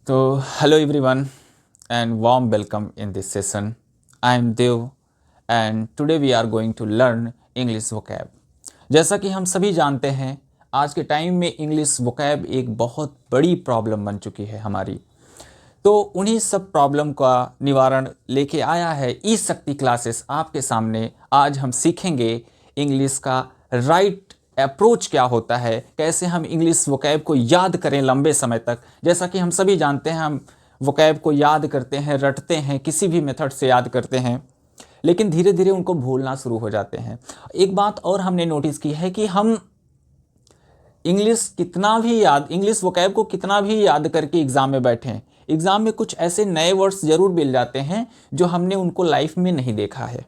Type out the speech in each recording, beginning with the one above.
So, hello everyone and warm welcome in this session. I am Dev and today we are going to learn English vocab. जैसा कि हम सभी जानते हैं आज के टाइम में इंग्लिश vocab एक बहुत बड़ी प्रॉब्लम बन चुकी है हमारी। तो उन्हीं सब प्रॉब्लम का निवारण लेके आया है ई शक्ति क्लासेस आपके सामने। आज हम सीखेंगे इंग्लिश का राइट अप्रोच क्या होता है, कैसे हम इंग्लिश वोकैब को याद करें लंबे समय तक। जैसा कि हम सभी जानते हैं हम वोकैब को याद करते हैं, रटते हैं, किसी भी मेथड से याद करते हैं, लेकिन धीरे धीरे उनको भूलना शुरू हो जाते हैं। एक बात और हमने नोटिस की है कि हम इंग्लिश वोकैब को कितना भी याद करके एग्ज़ाम में बैठें, एग्ज़ाम में कुछ ऐसे नए वर्ड्स ज़रूर मिल जाते हैं जो हमने उनको लाइफ में नहीं देखा है।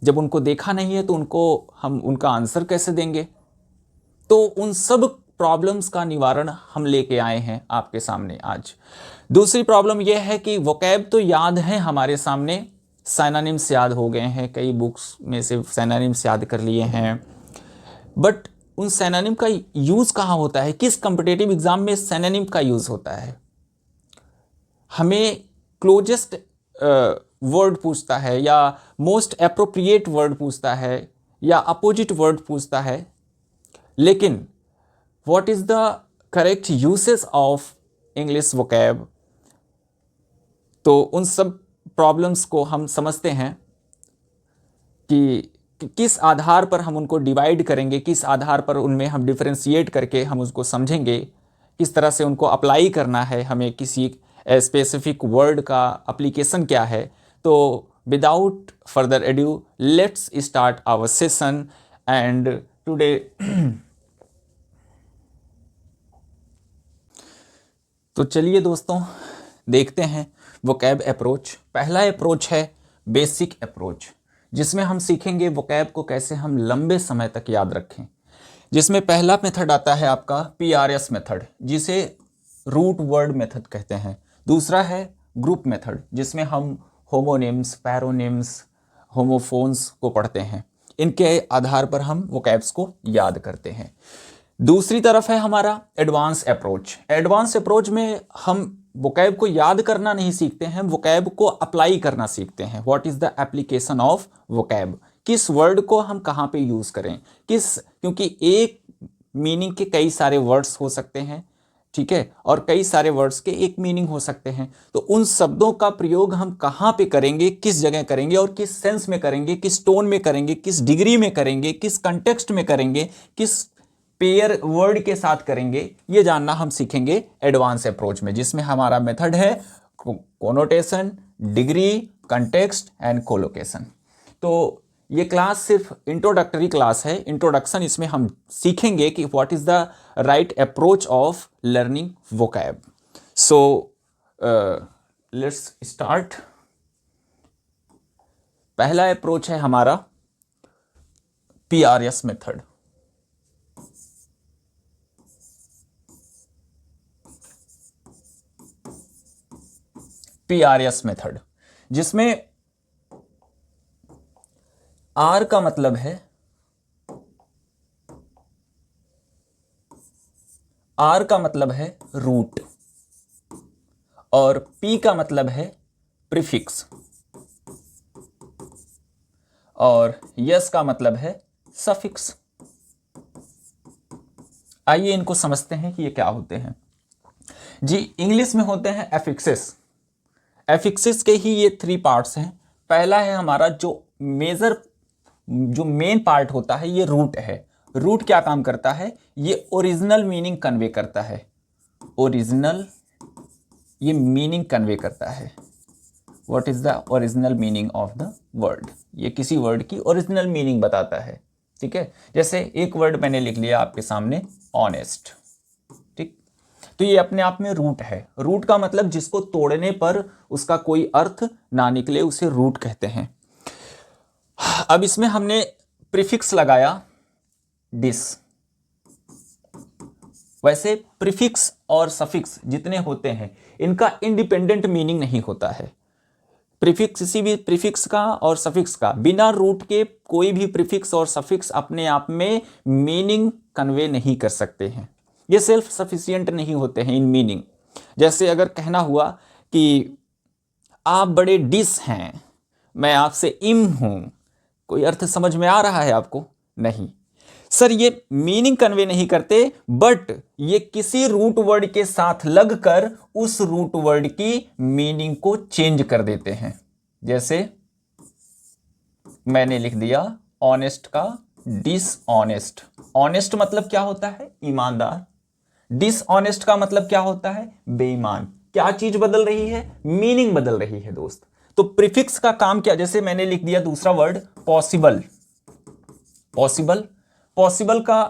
जब उनको देखा नहीं है तो हम उनका आंसर कैसे देंगे। तो उन सब प्रॉब्लम्स का निवारण हम लेके आए हैं आपके सामने आज। दूसरी प्रॉब्लम यह है कि वोकैब तो याद है हमारे सामने, सिनोनिम्स याद हो गए हैं, कई बुक्स में से सिनोनिम्स याद कर लिए हैं, बट उन सिनोनिम का यूज़ कहाँ होता है, किस कॉम्पिटिटिव एग्जाम में सिनोनिम का यूज़ होता है। हमें क्लोजेस्ट वर्ड पूछता है या मोस्ट एप्रोप्रिएट वर्ड पूछता है या अपोजिट वर्ड पूछता है, लेकिन what is the correct uses of English vocab. तो उन सब प्रॉब्लम्स को हम समझते हैं कि किस आधार पर हम उनको डिवाइड करेंगे, किस आधार पर उनमें हम डिफरेंशिएट करके हम उसको समझेंगे, किस तरह से उनको अप्लाई करना है, हमें किसी स्पेसिफिक वर्ड का एप्लीकेशन क्या है। तो without further adieu let's start our session and today तो चलिए दोस्तों देखते हैं वोकैब अप्रोच। पहला अप्रोच है बेसिक अप्रोच, जिसमें हम सीखेंगे वोकैब को कैसे हम लंबे समय तक याद रखें। जिसमें पहला मेथड आता है आपका PRS मेथड, जिसे रूट वर्ड मेथड कहते हैं। दूसरा है ग्रुप मेथड, जिसमें हम होमोनिम्स, पैरोनिम्स, होमोफोन्स को पढ़ते हैं। इनके आधार पर हम वोकैब्स को याद करते हैं। दूसरी तरफ है हमारा एडवांस अप्रोच। एडवांस अप्रोच में हम वोकैब को याद करना नहीं सीखते हैं, वोकैब को अप्लाई करना सीखते हैं। What is the application of vocab, किस वर्ड को हम कहाँ पे यूज करें, क्योंकि एक मीनिंग के कई सारे वर्ड्स हो सकते हैं, ठीक है, और कई सारे वर्ड्स के एक मीनिंग हो सकते हैं। तो उन शब्दों का प्रयोग हम कहाँ पे करेंगे, किस जगह करेंगे और किस सेंस में करेंगे, किस टोन में करेंगे, किस डिग्री में करेंगे, किस कंटेक्स्ट में करेंगे, किस पेयर वर्ड के साथ करेंगे, ये जानना हम सीखेंगे एडवांस अप्रोच में, जिसमें हमारा मेथड है connotation, degree, context and collocation. तो ये क्लास सिर्फ इंट्रोडक्टरी क्लास है, इंट्रोडक्शन। इसमें हम सीखेंगे कि what is the right approach of learning vocab. So let's start. पहला अप्रोच है हमारा PRS मेथड। PRS मेथड, जिसमें R का मतलब है रूट और P का मतलब है प्रीफिक्स और S का मतलब है सफिक्स। आइए इनको समझते हैं कि ये क्या होते हैं। जी, इंग्लिश में होते हैं एफिक्सेस। एफिक्सेस के ही ये 3 पार्ट्स हैं। पहला है हमारा जो मेन पार्ट होता है, ये रूट है। रूट क्या काम करता है, ये ओरिजिनल मीनिंग कन्वे करता है। ओरिजिनल ये मीनिंग कन्वे करता है। What is the original meaning of the word, ये किसी वर्ड की ओरिजिनल मीनिंग बताता है, ठीक है। जैसे एक वर्ड मैंने लिख लिया आपके सामने, ऑनेस्ट, ठीक। तो ये अपने आप में रूट है। रूट का मतलब जिसको तोड़ने पर उसका कोई अर्थ ना निकले, उसे रूट कहते हैं। अब इसमें हमने प्रीफिक्स लगाया डिस। वैसे प्रीफिक्स और सफिक्स जितने होते हैं, इनका इंडिपेंडेंट मीनिंग नहीं होता है। प्रीफिक्स, किसी भी प्रीफिक्स का और सफिक्स का, बिना रूट के कोई भी प्रीफिक्स और सफिक्स अपने आप में मीनिंग कन्वे नहीं कर सकते हैं। ये सेल्फ सफिशिएंट नहीं होते हैं इन मीनिंग। जैसे अगर कहना हुआ कि आप बड़े डिस हैं, मैं आपसे इम हूं, कोई अर्थ समझ में आ रहा है आपको? नहीं सर, ये मीनिंग कन्वे नहीं करते, बट ये किसी रूट वर्ड के साथ लगकर उस रूट वर्ड की मीनिंग को चेंज कर देते हैं। जैसे मैंने लिख दिया ऑनेस्ट का डिसऑनेस्ट। ऑनेस्ट मतलब क्या होता है? ईमानदार। डिसऑनेस्ट का मतलब क्या होता है? बेईमान। क्या चीज बदल रही है? मीनिंग बदल रही है दोस्त। तो प्रीफिक्स का काम क्या? जैसे मैंने लिख दिया दूसरा वर्ड पॉसिबल। पॉसिबल, पॉसिबल का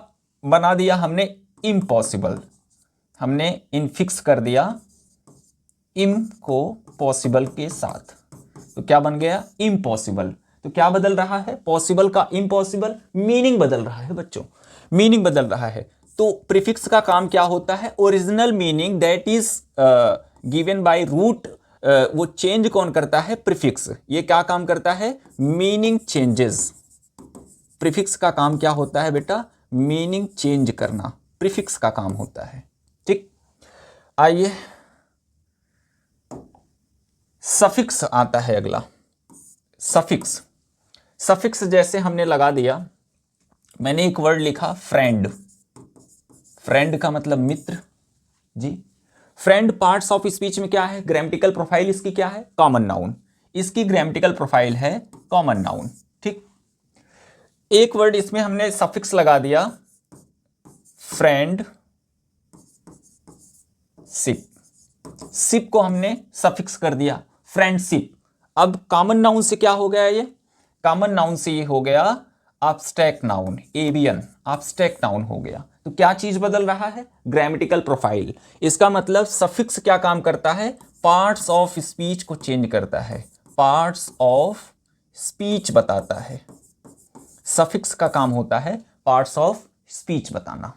बना दिया हमने इम्पॉसिबल। हमने इनफिक्स कर दिया इम को पॉसिबल के साथ, तो क्या बन गया? इम्पॉसिबल। तो क्या बदल रहा है? पॉसिबल का इम्पॉसिबल, मीनिंग बदल रहा है बच्चों, मीनिंग बदल रहा है। तो प्रीफिक्स का काम क्या होता है? Original meaning that is given by root, वो चेंज कौन करता है? प्रीफिक्स। ये क्या काम करता है? Meaning changes. प्रीफिक्स का काम क्या होता है बेटा? मीनिंग चेंज करना प्रीफिक्स का काम होता है। ठीक, आइए सफिक्स आता है अगला। सफिक्स, सफिक्स जैसे हमने लगा दिया, मैंने एक वर्ड लिखा फ्रेंड। फ्रेंड का मतलब मित्र जी। फ्रेंड पार्ट्स ऑफ स्पीच में क्या है? ग्रामेटिकल प्रोफाइल इसकी क्या है? Common noun. इसकी ग्रामेटिकल प्रोफाइल है कॉमन नाउन। ठीक, एक वर्ड इसमें हमने सफिक्स लगा दिया फ्रेंड शिप। शिप को हमने सफिक्स कर दिया फ्रेंडशिप। अब कॉमन नाउन से क्या हो गया? ये कॉमन नाउन से ये हो गया एब्स्ट्रैक्ट नाउन, एबियन एब्स्ट्रैक्ट नाउन हो गया। तो क्या चीज बदल रहा है? Grammatical profile. इसका मतलब सफिक्स क्या काम करता है? पार्ट्स ऑफ स्पीच को चेंज करता है, पार्ट्स ऑफ स्पीच बताता है। सफिक्स का काम होता है पार्ट्स ऑफ स्पीच बताना।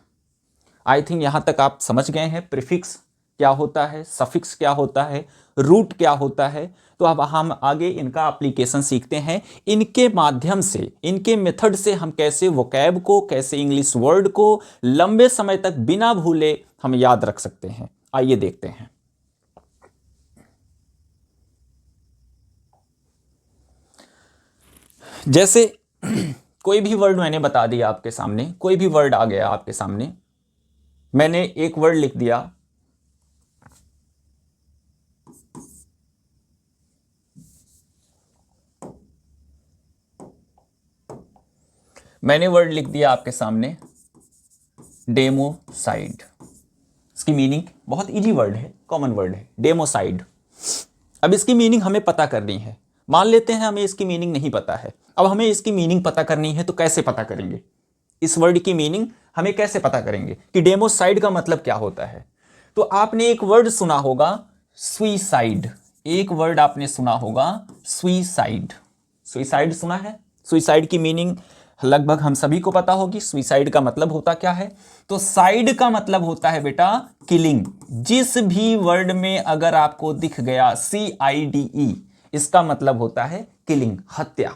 आई थिंक यहां तक आप समझ गए हैं प्रीफिक्स क्या होता है, सफिक्स क्या होता है, रूट क्या होता है। तो अब हम आगे इनका एप्लीकेशन सीखते हैं। इनके माध्यम से, इनके मेथड से हम कैसे वोकैब को, कैसे इंग्लिश वर्ड को लंबे समय तक बिना भूले हम याद रख सकते हैं। आइए देखते हैं। जैसे कोई भी वर्ड मैंने बता दिया आपके सामने, कोई भी वर्ड आ गया आपके सामने, मैंने एक वर्ड लिख दिया मैंने वर्ड लिख दिया आपके सामने डेमोसाइड। इसकी मीनिंग बहुत इजी वर्ड है, कॉमन वर्ड है, डेमोसाइड। अब इसकी मीनिंग हमें पता करनी है। मान लेते हैं हमें इसकी मीनिंग नहीं पता है। अब हमें इसकी मीनिंग पता करनी है, तो कैसे पता करेंगे? इस वर्ड की मीनिंग हमें कैसे पता करेंगे कि डेमोसाइड का मतलब क्या होता है? तो आपने एक वर्ड सुना होगा सुइसाइड। एक वर्ड आपने सुना होगा सुइसाइड। सुइसाइड सुना है? सुइसाइड की मीनिंग लगभग हम सभी को पता होगी। सुइसाइड का मतलब होता क्या है? तो साइड का मतलब होता है बेटा किलिंग। जिस भी वर्ड में अगर आपको दिख गया CIDE, इसका मतलब होता है किलिंग, हत्या।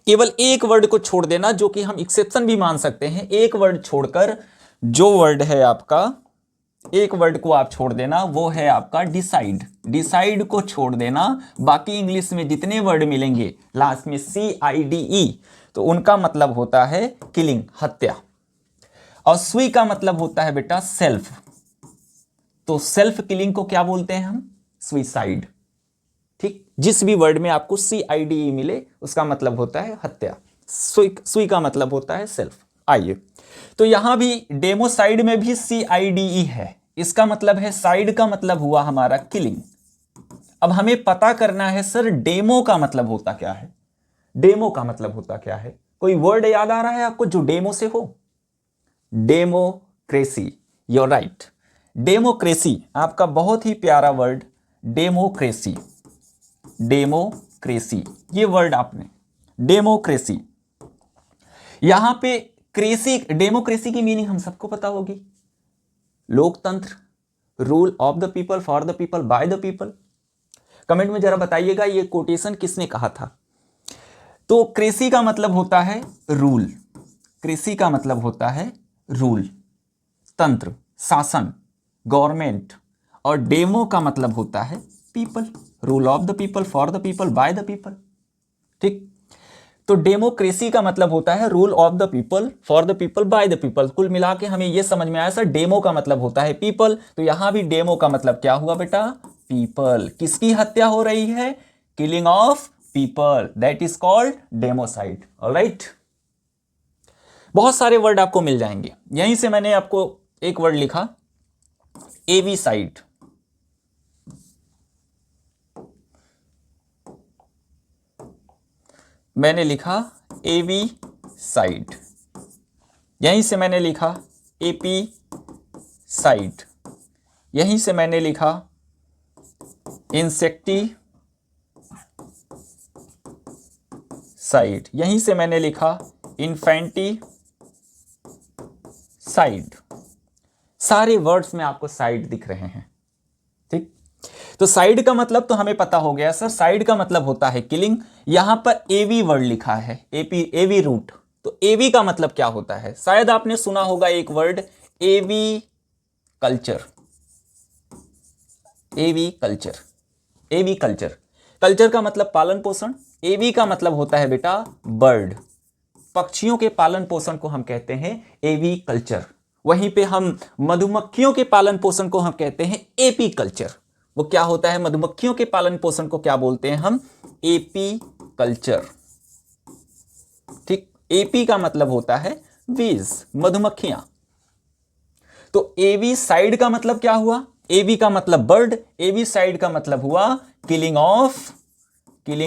केवल एक वर्ड को छोड़ देना, जो कि हम एक्सेप्शन भी मान सकते हैं। एक वर्ड छोड़कर, जो वर्ड है आपका, एक वर्ड को आप छोड़ देना, वो है आपका डिसाइड। डिसाइड को छोड़ देना, बाकी इंग्लिश में जितने वर्ड मिलेंगे लास्ट में CIDE, तो उनका मतलब होता है किलिंग, हत्या। और सुई का मतलब होता है बेटा सेल्फ। तो सेल्फ किलिंग को क्या बोलते हैं हम? सुइसाइड। ठीक, जिस भी वर्ड में आपको CIDE मिले उसका मतलब होता है हत्या। सुई का मतलब होता है सेल्फ। आइए, तो यहां भी डेमोसाइड में भी CIDE है। इसका मतलब है, साइड का मतलब हुआ हमारा किलिंग। अब हमें पता करना है सर डेमो का मतलब होता क्या है? डेमो का मतलब होता क्या है? कोई वर्ड याद आ रहा है आपको जो डेमो से हो? Democracy, your right. डेमोक्रेसी आपका बहुत ही प्यारा वर्ड, डेमोक्रेसी। डेमोक्रेसी, ये वर्ड आपने, डेमोक्रेसी। यहां पे क्रेसी, डेमोक्रेसी की मीनिंग हम सबको पता होगी, लोकतंत्र, rule of the people, for the people, by the people. Comment में जरा बताइएगा ये कोटेशन किसने कहा था? तो क्रेसी का मतलब होता है रूल। क्रेसी का मतलब होता है रूल, तंत्र, शासन, गवर्नमेंट, और डेमो का मतलब होता है people, rule of the people, for the people, by the people. ठीक, तो डेमोक्रेसी का मतलब होता है rule of the people, for the people, by the people. कुल मिला के हमें यह समझ में आया सर, डेमो का मतलब होता है पीपल, तो यहां भी डेमो का मतलब क्या हुआ बेटा, पीपल। किसकी हत्या हो रही है, killing of people, that is called democide. Alright, बहुत सारे वर्ड आपको मिल जाएंगे। यहीं से मैंने आपको एक वर्ड लिखा, एवीसाइड। मैंने लिखा एवीसाइड, यहीं से मैंने लिखा एपीसाइड, यहीं से मैंने लिखा इंसेक्टिसाइड, यहीं से मैंने लिखा इन्फेंटिसाइड। सारे वर्ड्स में आपको साइड दिख रहे हैं। ठीक, तो साइड का मतलब तो हमें पता हो गया सर, साइड का मतलब होता है किलिंग। यहां पर एवी वर्ड लिखा है, एवी रूट, तो एवी का मतलब क्या होता है, शायद आपने सुना होगा एक वर्ड एवी कल्चर। एवी कल्चर, एवी कल्चर, कल्चर का मतलब पालन पोषण, एवी का मतलब होता है बेटा बर्ड, पक्षियों के पालन पोषण को हम कहते हैं एवी कल्चर। वहीं पे हम मधुमक्खियों के पालन पोषण को हम कहते हैं एपी कल्चर। वो क्या होता है, मधुमक्खियों के पालन पोषण को क्या बोलते हैं हम, एपी कल्चर। ठीक, एपी का मतलब होता है बीज, मधुमक्खियां। तो एवी साइड का मतलब क्या हुआ, एवी का मतलब बर्ड, एवी साइड का मतलब हुआ किलिंग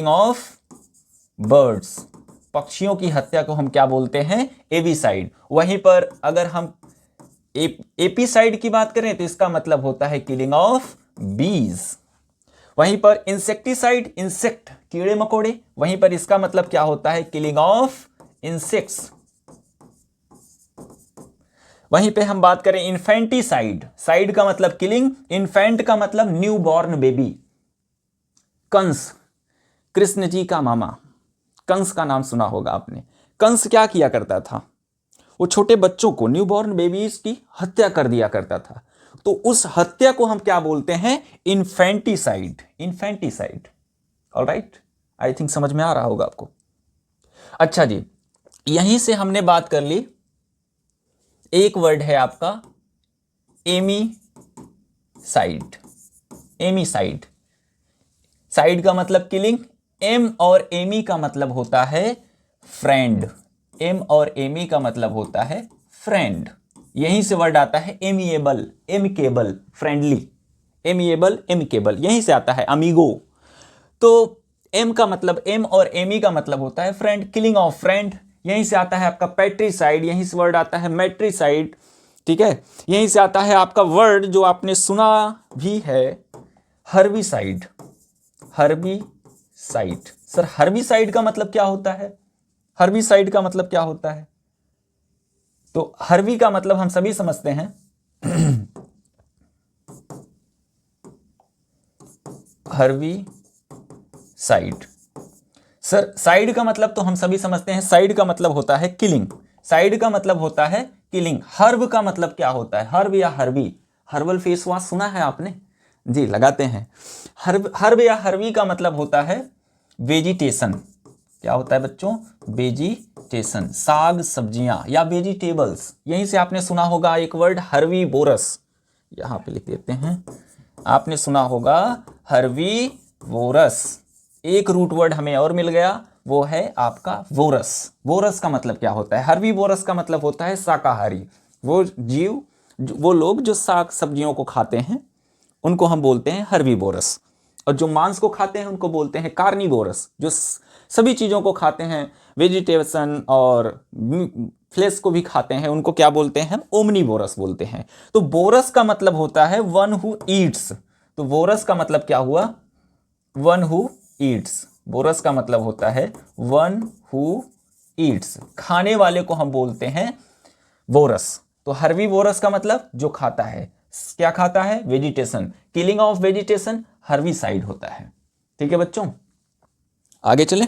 ऑफ बर्ड्स, पक्षियों की हत्या को हम क्या बोलते हैं, एवीसाइड। वहीं पर अगर हम एपीसाइड की बात करें तो इसका मतलब होता है किलिंग ऑफ बीज। वहीं पर इंसेक्टिसाइड, इंसेक्ट कीड़े मकोड़े, वहीं पर इसका मतलब क्या होता है, किलिंग ऑफ इंसेक्ट्स। वहीं पे हम बात करें इन्फेंटिसाइड, साइड का मतलब किलिंग, इन्फेंट का मतलब new born baby. Kansa, Krishna ji का मामा, कंस का नाम सुना होगा आपने। कंस क्या किया करता था, वो छोटे बच्चों को, न्यू बॉर्न बेबीज की हत्या कर दिया करता था। तो उस हत्या को हम क्या बोलते हैं, infanticide, infanticide. Alright, I think समझ में आ रहा होगा आपको। अच्छा जी, यहीं से हमने बात कर ली, एक वर्ड है आपका एमीसाइड। एमीसाइड, साइड का मतलब किलिंग, एम और एमी का मतलब होता है फ्रेंड, एम और एमी का मतलब होता है फ्रेंड। यहीं से वर्ड आता है amiable, amicable, friendly, amiable, amicable, यहीं से आता है अमीगो। तो एम का मतलब, एम और एमी का मतलब होता है फ्रेंड, किलिंग ऑफ फ्रेंड। यहीं से आता है आपका पैट्रीसाइड, यहीं से वर्ड आता है मैट्रीसाइड। ठीक है, यहीं से आता है आपका वर्ड जो आपने सुना भी है, हर्बिसाइड, हर्बिसाइड। सर हर्बिसाइड का मतलब क्या होता है, हर्बिसाइड का मतलब क्या होता है, तो हर्बी का मतलब हम सभी समझते हैं हर्बिसाइड। सर साइड का मतलब तो हम सभी समझते हैं, साइड का मतलब होता है किलिंग, साइड का मतलब होता है किलिंग। हर्ब का मतलब क्या होता है, हर्ब या हर्बी, हर्बल फेस वॉश सुना है आपने जी, लगाते हैं। हर्ब या हर्बी का मतलब होता है वेजिटेशन। क्या होता है बच्चों, वेजिटेशन, साग सब्जियां या वेजिटेबल्स। यहीं से आपने सुना होगा एक वर्ड हर्बीवोरस, यहां पे लिख देते हैं, आपने सुना होगा हर्बीवोरस। एक रूट वर्ड हमें और मिल गया, वो है आपका वोरस। वोरस का मतलब क्या होता है, हर्बीवोरस का मतलब होता है शाकाहारी। वो जीव, वो लोग जो साग सब्जियों को खाते हैं उनको हम बोलते हैं हर्बीवोरस, और जो मांस को खाते हैं उनको बोलते हैं कार्निवोरस। जो सभी चीज़ों को खाते हैं, वेजिटेशन और फ्लेश को भी खाते हैं, उनको क्या बोलते हैं, हम ओमनीवोरस बोलते हैं। तो बोरस का मतलब होता है वन हु ईट्स, तो वोरस का मतलब क्या हुआ, वन हु ईट्स। बोरस का मतलब होता है वन हु ईट्स, खाने वाले को हम बोलते हैं वोरस। तो हर्बीवोरस का मतलब जो खाता है, क्या खाता है, vegetation, killing of vegetation herbicide होता है। ठीक है बच्चों, आगे चले।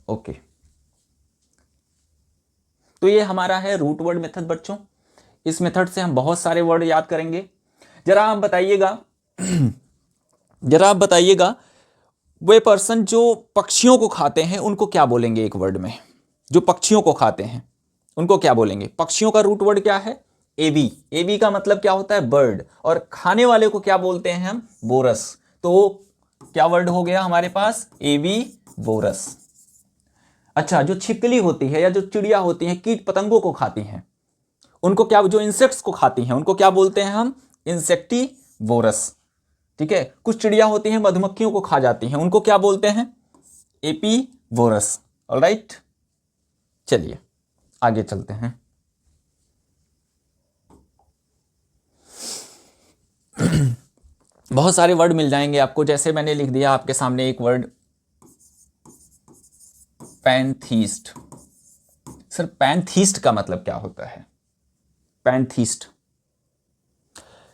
ओके, तो ये हमारा है रूट वर्ड मेथड बच्चों। इस मेथड से हम बहुत सारे वर्ड याद करेंगे। जरा आप बताइएगा जरा आप बताइएगा वे पर्सन जो पक्षियों को खाते हैं उनको क्या बोलेंगे एक वर्ड में? जो पक्षियों को खाते हैं उनको क्या बोलेंगे? पक्षियों का रूट वर्ड क्या है? एवी। एवी का मतलब क्या होता है? बर्ड। और खाने वाले को क्या बोलते हैं हम? बोरस। तो क्या वर्ड हो गया हमारे पास? एवी बोरस। अच्छा, जो छिपकली होती है या जो चिड़िया होती है कीट पतंगों को खाती हैं उनको क्या, जो इंसेक्ट्स को खाती हैं उनको क्या बोलते हैं हम? इंसेक्टिवोरस। ठीक है। कुछ चिड़िया होती हैं मधुमक्खियों को खा जाती हैं उनको क्या बोलते हैं? एपीवोरस। ऑलराइट, चलिए आगे चलते हैं। बहुत सारे वर्ड मिल जाएंगे आपको, जैसे मैंने लिख दिया आपके सामने एक वर्ड पैंथीस्ट। सर पैंथीस्ट का मतलब क्या होता है? पैंथीस्ट,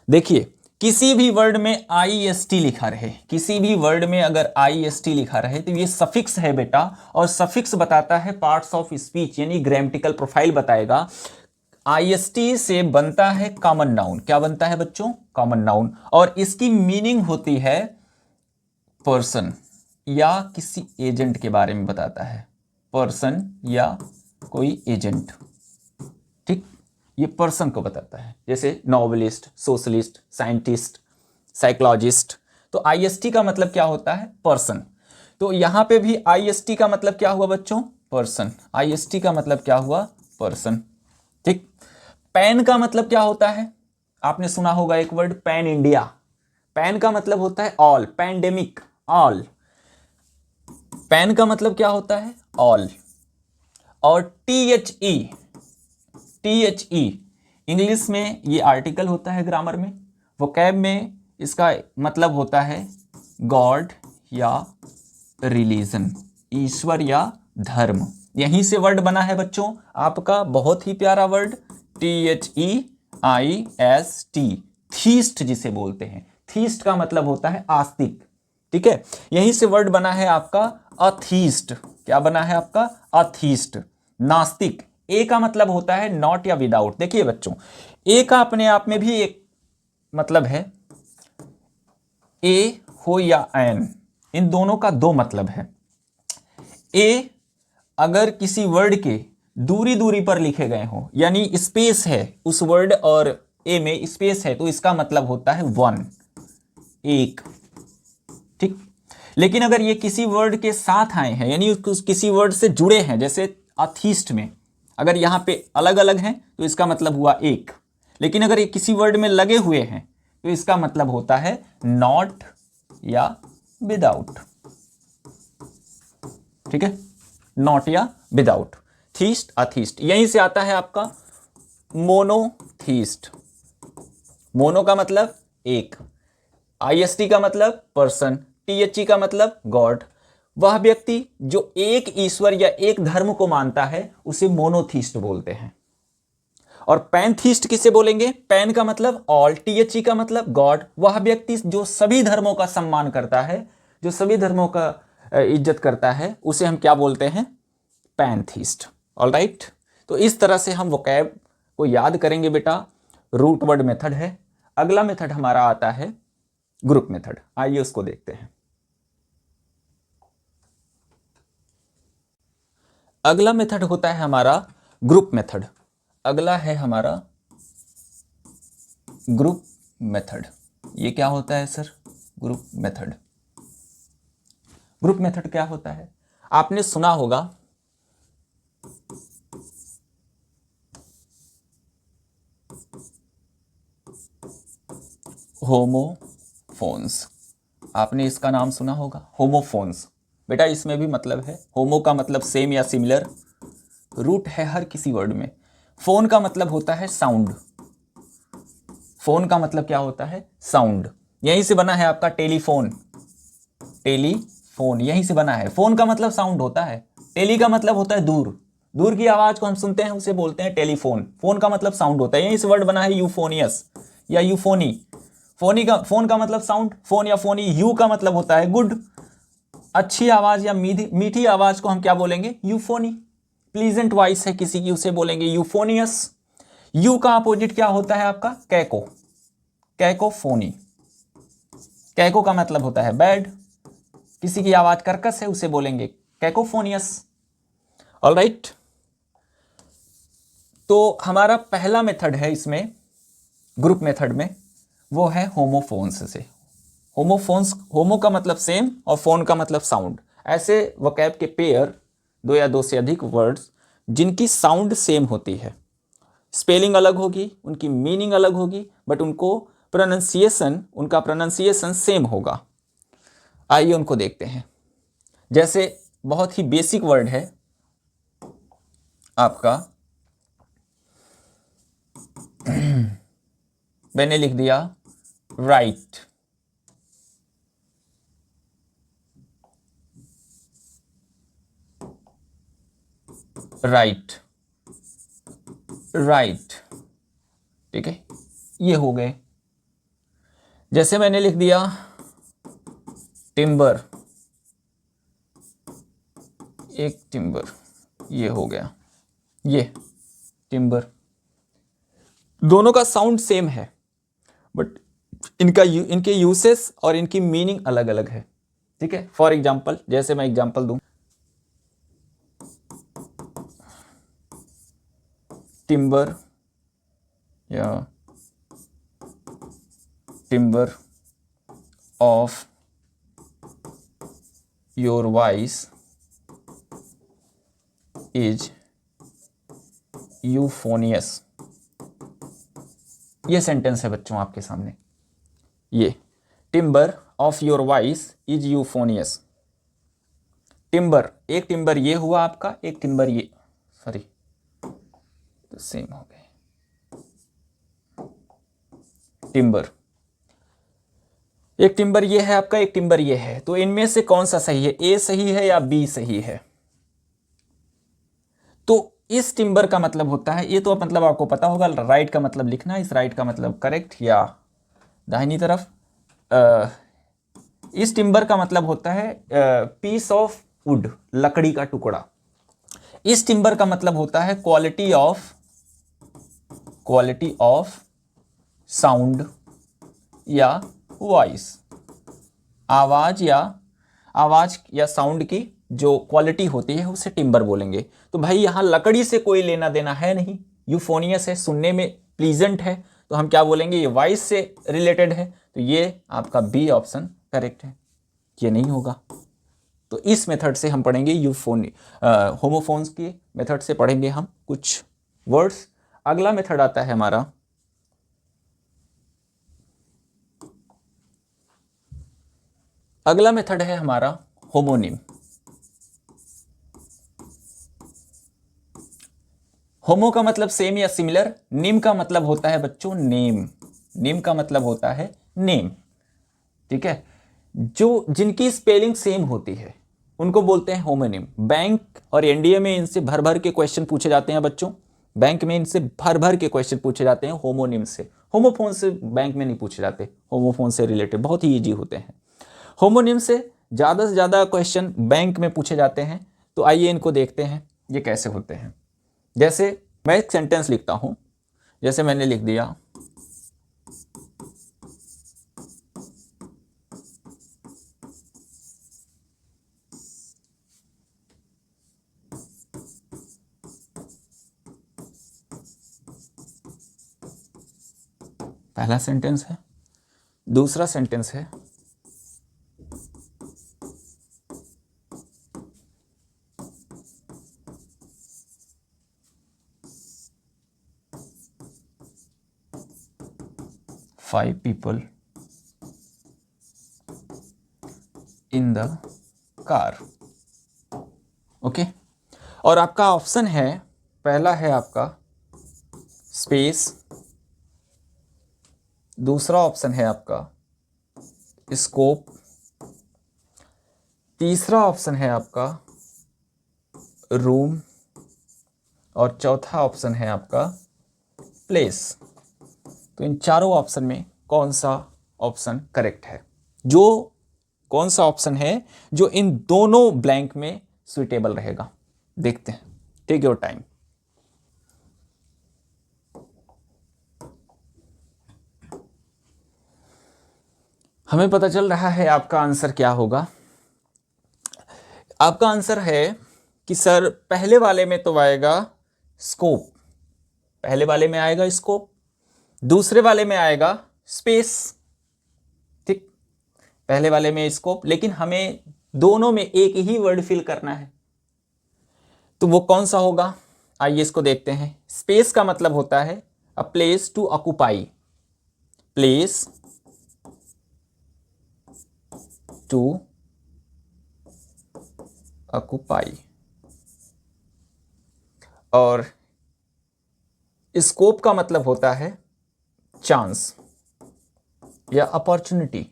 देखिए किसी भी वर्ड में आईएसटी लिखा रहे, किसी भी वर्ड में अगर आईएसटी लिखा रहे तो ये सफिक्स है बेटा, और सफिक्स बताता है पार्ट्स ऑफ स्पीच, यानी ग्रामेटिकल प्रोफाइल बताएगा। आईएसटी से बनता है कॉमन नाउन। क्या बनता है बच्चों? Common noun. और इसकी मीनिंग होती है पर्सन या किसी एजेंट के बारे में बताता है, पर्सन या कोई एजेंट। ठीक, ये पर्सन को बताता है, जैसे नॉवेलिस्ट, सोशलिस्ट, साइंटिस्ट, साइकोलॉजिस्ट। तो आईएसटी का मतलब क्या होता है? पर्सन। तो यहां पे भी आईएसटी का मतलब क्या हुआ बच्चों? पर्सन। आईएसटी का मतलब क्या हुआ? पर्सन। ठीक। पैन का मतलब क्या होता है? आपने सुना होगा एक वर्ड पैन इंडिया। पैन का मतलब होता है ऑल, पैंडेमिक, ऑल। पैन का मतलब क्या होता है? ऑल। और THE, इंग्लिश में ये आर्टिकल होता है ग्रामर में, वोकैब में इसका मतलब होता है गॉड या रिलीजन, ईश्वर या धर्म। यहीं से वर्ड बना है बच्चों आपका बहुत ही प्यारा वर्ड THEIST, थीस्ट जिसे बोलते हैं। थीस्ट का मतलब होता है आस्तिक। ठीक है, यहीं से वर्ड बना है आपका अथीस्ट। क्या बना है आपका? अथीस्ट, नास्तिक। ए का मतलब होता है नॉट या विदाउट। देखिए बच्चों, ए का अपने आप में भी एक मतलब है, ए हो या एन, इन दोनों का दो मतलब है। ए अगर किसी वर्ड के दूरी दूरी पर लिखे गए हो, यानी स्पेस है उस वर्ड और ए में स्पेस है, तो इसका मतलब होता है वन, एक। ठीक। लेकिन अगर ये किसी वर्ड के साथ आए हैं, यानी किसी वर्ड से जुड़े हैं, जैसे अथीस्ट में अगर यहां पे अलग अलग हैं तो इसका मतलब हुआ एक। लेकिन अगर ये किसी वर्ड में लगे हुए हैं तो इसका मतलब होता है नॉट या विदाउट। ठीक है, नॉट या विदाउट। थीस्ट, अथीस्ट, यहीं से आता है आपका मोनोथीस्ट। मोनो का मतलब एक, आईएसटी का मतलब पर्सन, THE का मतलब गॉड। वह व्यक्ति जो एक ईश्वर या एक धर्म को मानता है उसे मोनोथीस्ट बोलते हैं। और पैंथीस्ट किसे बोलेंगे? पैन का मतलब ऑल, THE का मतलब गॉड। वह व्यक्ति जो सभी धर्मों का सम्मान करता है, जो सभी धर्मों का इज्जत करता है, उसे हम क्या बोलते हैं? पैंथीस्ट। ऑलराइट, तो इस तरह से हम वोकैब को याद करेंगे बेटा। रूट वर्ड मेथड है। अगला मेथड हमारा आता है ग्रुप मेथड। आइए उसको देखते हैं। अगला मेथड होता है हमारा ग्रुप मेथड। अगला है हमारा ग्रुप मेथड। ये क्या होता है sir? Group method. Group method क्या होता है? आपने सुना होगा होमोफोन्स। आपने इसका नाम सुना होगा, होमोफोन्स। बेटा इसमें भी मतलब है, होमो का मतलब सेम या सिमिलर, रूट है हर किसी वर्ड में। फोन का मतलब होता है साउंड। फोन का मतलब क्या होता है? साउंड। यहीं से बना है आपका टेलीफोन। टेलीफोन यहीं से बना है। फोन का मतलब साउंड होता है, टेली का मतलब होता है दूर, दूर की आवाज को हम सुनते हैं उसे बोलते हैं टेलीफोन। फोन का मतलब साउंड होता है, यहीं से वर्ड बना है यूफोनियस या यूफोनी। फोन का मतलब साउंड, फोन या फोनी। यू का मतलब होता है गुड, अच्छी आवाज या मीठी आवाज को हम क्या बोलेंगे? यूफोनी। प्लीजेंट वॉइस है किसी की, उसे बोलेंगे यूफोनियस। यू का अपोजिट क्या होता है आपका? कैको। कैकोफोनी। कैको का मतलब होता है बैड, किसी की आवाज कर्कश है उसे बोलेंगे कैकोफोनियस। ऑलराइट, तो हमारा पहला मेथड है इसमें, ग्रुप मेथड में, वो है होमोफोन्स से। होमोफोन्स, होमो का मतलब सेम और फोन का मतलब साउंड। ऐसे वोकैब के पेयर, दो या दो से अधिक वर्ड्स जिनकी साउंड सेम होती है, स्पेलिंग अलग होगी, उनकी मीनिंग अलग होगी, बट उनको प्रोनाउंसिएशन, उनका प्रोनाउंसिएशन सेम होगा। आइए उनको देखते हैं। जैसे बहुत ही बेसिक वर्ड है आपका, मैंने लिख दिया राइट। राइट, राइट, ठीक है, ये हो गए। जैसे मैंने लिख दिया टिम्बर, एक टिम्बर, ये हो गया, ये टिम्बर। दोनों का साउंड सेम है, बट इनके यूसेस और इनकी मीनिंग अलग अलग है। ठीक है, फॉर एग्जाम्पल, जैसे मैं एग्जाम्पल दूं, टिम्बर या timber of your voice is यूफोनियस। ये सेंटेंस है बच्चों आपके सामने, ये timber of your voice is यूफोनियस। Timber, एक टिम्बर ये हुआ आपका, एक टिम्बर ये, सॉरी तो सेम हो गए। टिम्बर, एक टिम्बर ये है आपका, एक टिम्बर ये है, तो इनमें से कौन सा सही है, ए सही है या बी सही है? तो इस टिम्बर का मतलब होता है, ये तो मतलब आपको पता होगा, राइट का मतलब लिखना, इस राइट का मतलब करेक्ट या दाहिनी तरफ। इस टिम्बर का मतलब होता है पीस ऑफ वुड, लकड़ी का टुकड़ा। इस टिम्बर का मतलब होता है क्वालिटी ऑफ साउंड या वॉइस, आवाज या साउंड की जो क्वालिटी होती है उसे टिम्बर बोलेंगे। तो भाई यहां लकड़ी से कोई लेना देना है नहीं, यूफोनियस है, सुनने में प्लीजेंट है, तो हम क्या बोलेंगे, ये वॉइस से रिलेटेड है, तो ये आपका बी ऑप्शन करेक्ट है, ये नहीं होगा। तो इस मेथड से हम पढ़ेंगे होमोफोन्स की मेथड से पढ़ेंगे हम कुछ वर्ड्स। अगला मेथड आता है हमारा होमोनिम। होमो का मतलब सेम या सिमिलर, निम का मतलब होता है बच्चों नेम, निम का मतलब होता है नेम। ठीक है, जो जिनकी स्पेलिंग सेम होती है उनको बोलते हैं होमोनिम। बैंक और एनडीए में इनसे भर भर के क्वेश्चन पूछे जाते हैं बच्चों, बैंक में इनसे भर भर के क्वेश्चन पूछे जाते हैं होमोनिम से। होमोफोन से बैंक में नहीं पूछे जाते, होमोफोन से रिलेटेड बहुत ही ईजी होते हैं। होमोनिम से ज़्यादा क्वेश्चन बैंक में पूछे जाते हैं। तो आइए इनको देखते हैं ये कैसे होते हैं। जैसे मैं एक सेंटेंस लिखता हूं, जैसे मैंने लिख दिया पहला सेंटेंस है, दूसरा सेंटेंस है five people in the car. Okay, और आपका ऑप्शन है, पहला है आपका स्पेस, दूसरा ऑप्शन है आपका स्कोप, तीसरा ऑप्शन है आपका रूम, और चौथा ऑप्शन है आपका प्लेस। तो इन चारों ऑप्शन में कौन सा ऑप्शन करेक्ट है? कौन सा ऑप्शन है जो इन दोनों ब्लैंक में सुइटेबल रहेगा? देखते हैं, टेक योर टाइम। हमें पता चल रहा है आपका आंसर क्या होगा। आपका आंसर है कि सर पहले वाले में तो आएगा स्कोप, पहले वाले में आएगा स्कोप, दूसरे वाले में आएगा स्पेस। ठीक, पहले वाले में स्कोप, लेकिन हमें दोनों में एक ही वर्ड फिल करना है, तो वो कौन सा होगा? आइए इसको देखते हैं। स्पेस का मतलब होता है a place to occupy, place to occupy, और स्कोप का मतलब होता है चांस या अपॉर्चुनिटी।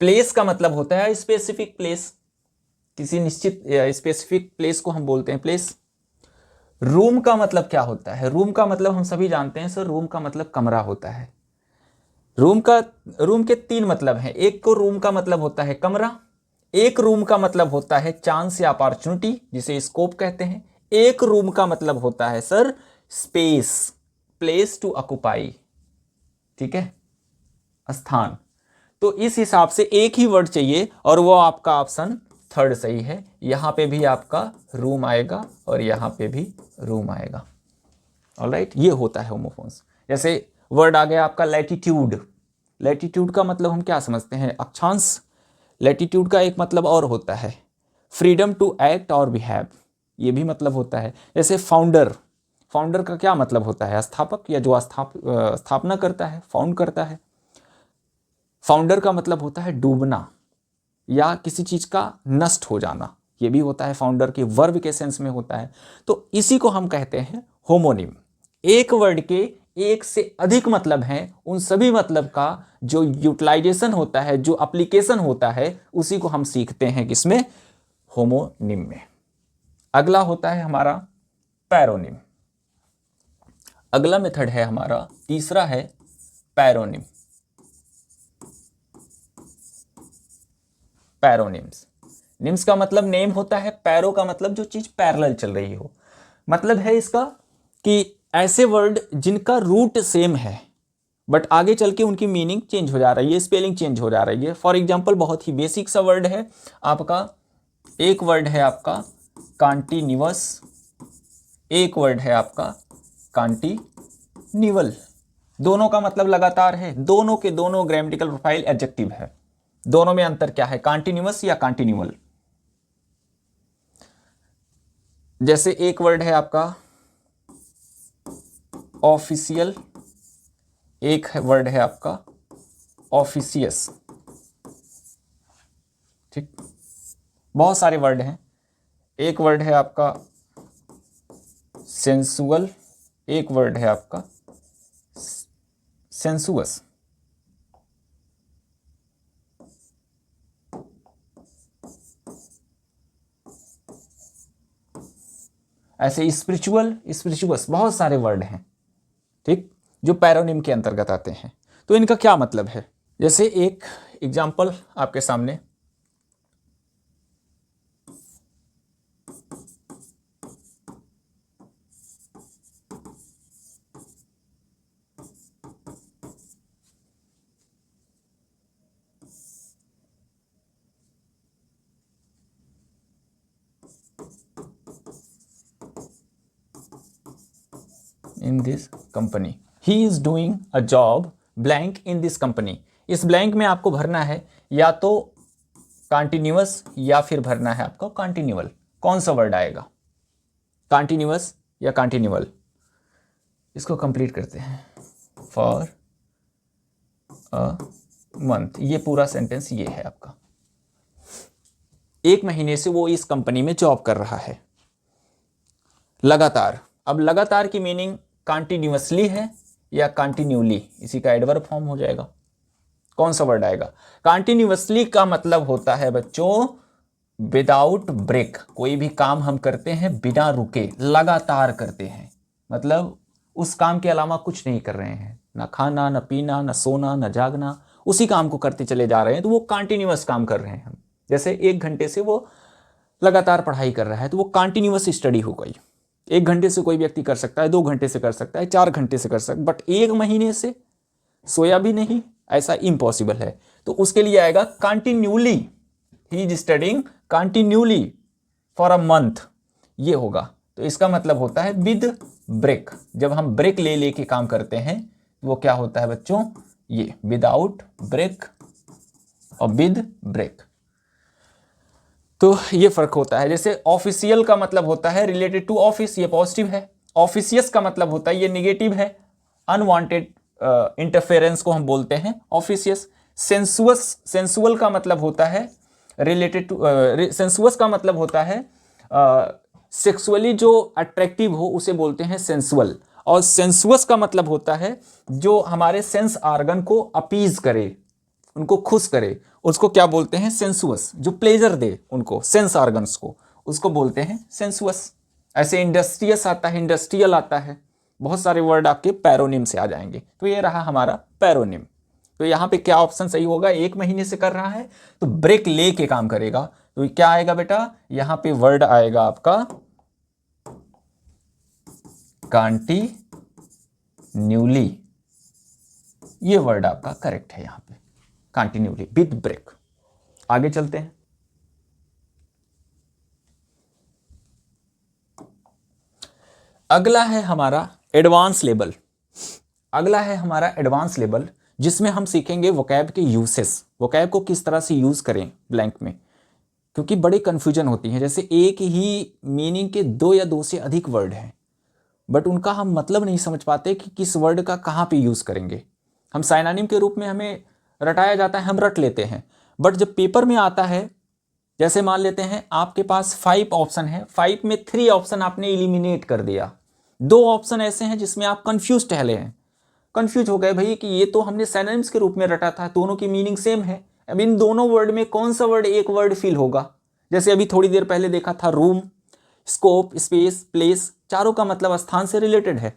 प्लेस का मतलब होता है स्पेसिफिक प्लेस, किसी निश्चित स्पेसिफिक प्लेस को हम बोलते हैं प्लेस। रूम का मतलब क्या होता है? रूम का मतलब हम सभी जानते हैं सर, रूम का मतलब कमरा होता है। रूम के 3 मतलब हैं। एक को रूम का मतलब होता है कमरा, एक रूम का मतलब होता है चांस या अपॉर्चुनिटी जिसे स्कोप कहते हैं, एक रूम का मतलब होता है sir space, place to occupy. ठीक है, स्थान। तो इस हिसाब से एक ही वर्ड चाहिए और वो आपका ऑप्शन 3 सही है। यहां पे भी आपका रूम आएगा और यहां पे भी रूम आएगा। ऑलराइट, ये होता है होमोफोन्स। जैसे वर्ड आ गया आपका लैटिट्यूड। लैटिट्यूड का मतलब हम क्या समझते हैं? अक्षांश। लैटिट्यूड का एक मतलब और होता है फ्रीडम टू एक्ट और बिहेव, ये भी मतलब होता है। जैसे फाउंडर, फाउंडर का क्या मतलब होता है? स्थापक या जो स्थापना करता है, फाउंड करता है। फाउंडर का मतलब होता है डूबना या किसी चीज का नष्ट हो जाना, ये भी होता है फाउंडर के वर्ब के सेंस में होता है। तो इसी को हम कहते हैं होमोनिम। एक वर्ड के एक से अधिक मतलब हैं, उन सभी मतलब का जो यूटिलाइजेशन होता है, जो एप्लीकेशन होता है, उसी को हम सीखते हैं किसमें? होमोनिम में। अगला होता है हमारा पैरोनिम। अगला मेथड है हमारा, तीसरा है पैरोनिम। पैरोनिम्स, निम्स का मतलब नेम होता है, पैरो का मतलब जो चीज पैरेलल चल रही हो। मतलब है इसका कि ऐसे वर्ड जिनका रूट सेम है बट आगे चल के उनकी मीनिंग चेंज हो जा रही है, स्पेलिंग चेंज हो जा रही है। फॉर एग्जांपल बहुत ही बेसिक सा वर्ड है आपका, एक वर्ड है आपका कॉन्टिन्यूअस, एक वर्ड है आपका कॉन्टिन्यूअल। दोनों का मतलब लगातार है, दोनों के दोनों ग्रामेटिकल प्रोफाइल एडजेक्टिव है। दोनों में अंतर क्या है? कॉन्टिन्यूअस या कॉन्टिन्यूअल। जैसे एक वर्ड है आपका ऑफिशियल, एक वर्ड है आपका ऑफिशियस। ठीक, बहुत सारे वर्ड हैं। एक वर्ड है आपका सेंसुअल, एक वर्ड है आपका सेंसुअस। ऐसे स्पिरिचुअल, स्पिरिचुअस, बहुत सारे वर्ड हैं, ठीक, जो पैरोनिम के अंतर्गत आते हैं। तो इनका क्या मतलब है? जैसे एक एग्जाम्पल आपके सामने, in this company, he is doing a job blank in this company. इस ब्लैंक में आपको भरना है या तो कॉन्टिन्यूअस या फिर भरना है आपको कॉन्टिन्यूअल। कौन सा वर्ड आएगा? कॉन्टिन्यूअस या कॉन्टिन्यूअल? इसको कंप्लीट करते हैं। फॉर अ मंथ, ये पूरा सेंटेंस ये है आपका। 1 महीने से वो इस कंपनी में जॉब कर रहा है, लगातार। अब लगातार की मीनिंग कॉन्टिन्यूअसली है या कॉन्टिन्यूली, इसी का एडवर्ब फॉर्म हो जाएगा। कौन सा वर्ड आएगा? कॉन्टिन्यूअसली का मतलब होता है बच्चों विदाउट ब्रेक। कोई भी काम हम करते हैं बिना रुके, लगातार करते हैं, मतलब उस काम के अलावा कुछ नहीं कर रहे हैं, ना खाना, ना पीना, ना सोना, ना जागना, उसी काम को करते चले जा रहे हैं, तो वो कॉन्टिन्यूअस काम कर रहे हैं हम। जैसे 1 घंटे से वो लगातार पढ़ाई कर रहा है, तो वो कॉन्टिन्यूअस स्टडी हो गई। 1 घंटे से कोई व्यक्ति कर सकता है, 2 घंटे से कर सकता है, 4 घंटे से कर सकता है, बट 1 महीने से सोया भी नहीं, ऐसा इम्पॉसिबल है। तो उसके लिए आएगा continually, he is studying continually for a month, ये होगा। तो इसका मतलब होता है विद ब्रेक। जब हम ब्रेक ले लेके काम करते हैं वो क्या होता है बच्चों, ये विदाउट ब्रेक और विद ब्रेक। तो ये फर्क होता है। जैसे ऑफिशियल का मतलब होता है रिलेटेड टू ऑफिस, ये पॉजिटिव है। ऑफिशियस का मतलब होता है ये नेगेटिव है, अनवांटेड इंटरफेरेंस को हम बोलते हैं ऑफिशियस। सेंसुअल का मतलब होता है रिलेटेड टू, सेंसुअस का मतलब होता है सेक्सुअली जो अट्रैक्टिव हो उसे बोलते हैं सेंसुअल। और सेंसुअस का मतलब होता है जो हमारे सेंस आर्गन को अपीज करे, उनको खुश करे, उसको क्या बोलते हैं, सेंसुअस। जो प्लेजर दे उनको, सेंस आर्गन्स को, उसको बोलते हैं सेंसुअस। ऐसे इंडस्ट्रियस आता है, इंडस्ट्रियल आता है, बहुत सारे वर्ड आपके पैरोनिम से आ जाएंगे। तो ये रहा हमारा पैरोनिम। तो यहाँ पे क्या ऑप्शन सही होगा, 1 महीने से कर रहा है तो ब्रेक ले के काम करेगा। तो क्या आएगा बेटा, यहाँ पे वर्ड आएगा आपका कंटिन्यूली, ये वर्ड आपका करेक्ट है यहाँ पे, कंटिन्यूली विद ब्रेक। आगे चलते हैं। अगला है हमारा एडवांस लेवल। अगला है हमारा एडवांस लेवल, जिसमें हम सीखेंगे वोकैब के यूसेस, वोकैब को किस तरह से यूज करें ब्लैंक में, क्योंकि बड़ी कंफ्यूजन होती है। जैसे एक ही मीनिंग के 2 या 2 से अधिक वर्ड हैं, बट उनका हम मतलब नहीं समझ पाते कि किस वर्ड का कहाँ पे यूज करेंगे। हम साइनानिम के रूप में हमें रटाया जाता है, हम रट लेते हैं, बट जब पेपर में आता है, जैसे मान लेते हैं आपके पास 5 ऑप्शन है, 5 में 3 ऑप्शन आपने इलिमिनेट कर दिया, 2 ऑप्शन ऐसे हैं जिसमें आप कंफ्यूज टहले हैं, कंफ्यूज हो गए भाई कि ये तो हमने सिनोनिम्स के रूप में रटा था, दोनों की मीनिंग सेम है, अब इन दोनों वर्ड में कौन सा वर्ड एक वर्ड फील होगा। जैसे अभी थोड़ी देर पहले देखा था रूम, स्कोप, स्पेस, प्लेस, चारों का मतलब स्थान से रिलेटेड है,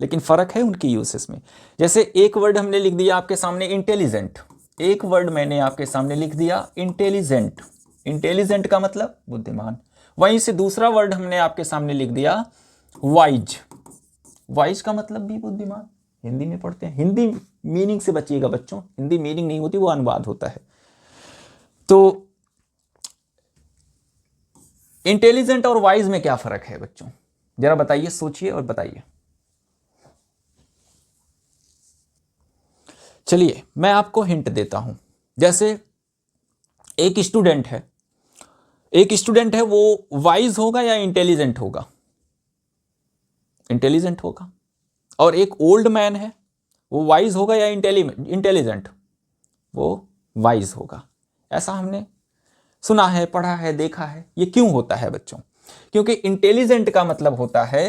लेकिन फर्क है उनकी यूसेस में। जैसे एक वर्ड हमने लिख दिया आपके सामने इंटेलिजेंट, एक वर्ड मैंने आपके सामने लिख दिया इंटेलिजेंट, इंटेलिजेंट का मतलब बुद्धिमान। वहीं से दूसरा वर्ड हमने आपके सामने लिख दिया वाइज, वाइज का मतलब भी बुद्धिमान। हिंदी में पढ़ते हैं, हिंदी मीनिंग से बचिएगा बच्चों, हिंदी मीनिंग नहीं होती, वो अनुवाद होता है। तो इंटेलिजेंट और वाइज में क्या फर्क है बच्चों, जरा बताइए, सोचिए और बताइए। चलिए मैं आपको हिंट देता हूं। जैसे एक स्टूडेंट है, एक स्टूडेंट है, वो वाइज होगा या इंटेलिजेंट होगा, इंटेलिजेंट होगा। और एक ओल्ड मैन है, वो वाइज होगा या इंटेलिजेंट, वो वाइज होगा। ऐसा हमने सुना है, पढ़ा है, देखा है। ये क्यों होता है बच्चों, क्योंकि इंटेलिजेंट का मतलब होता है,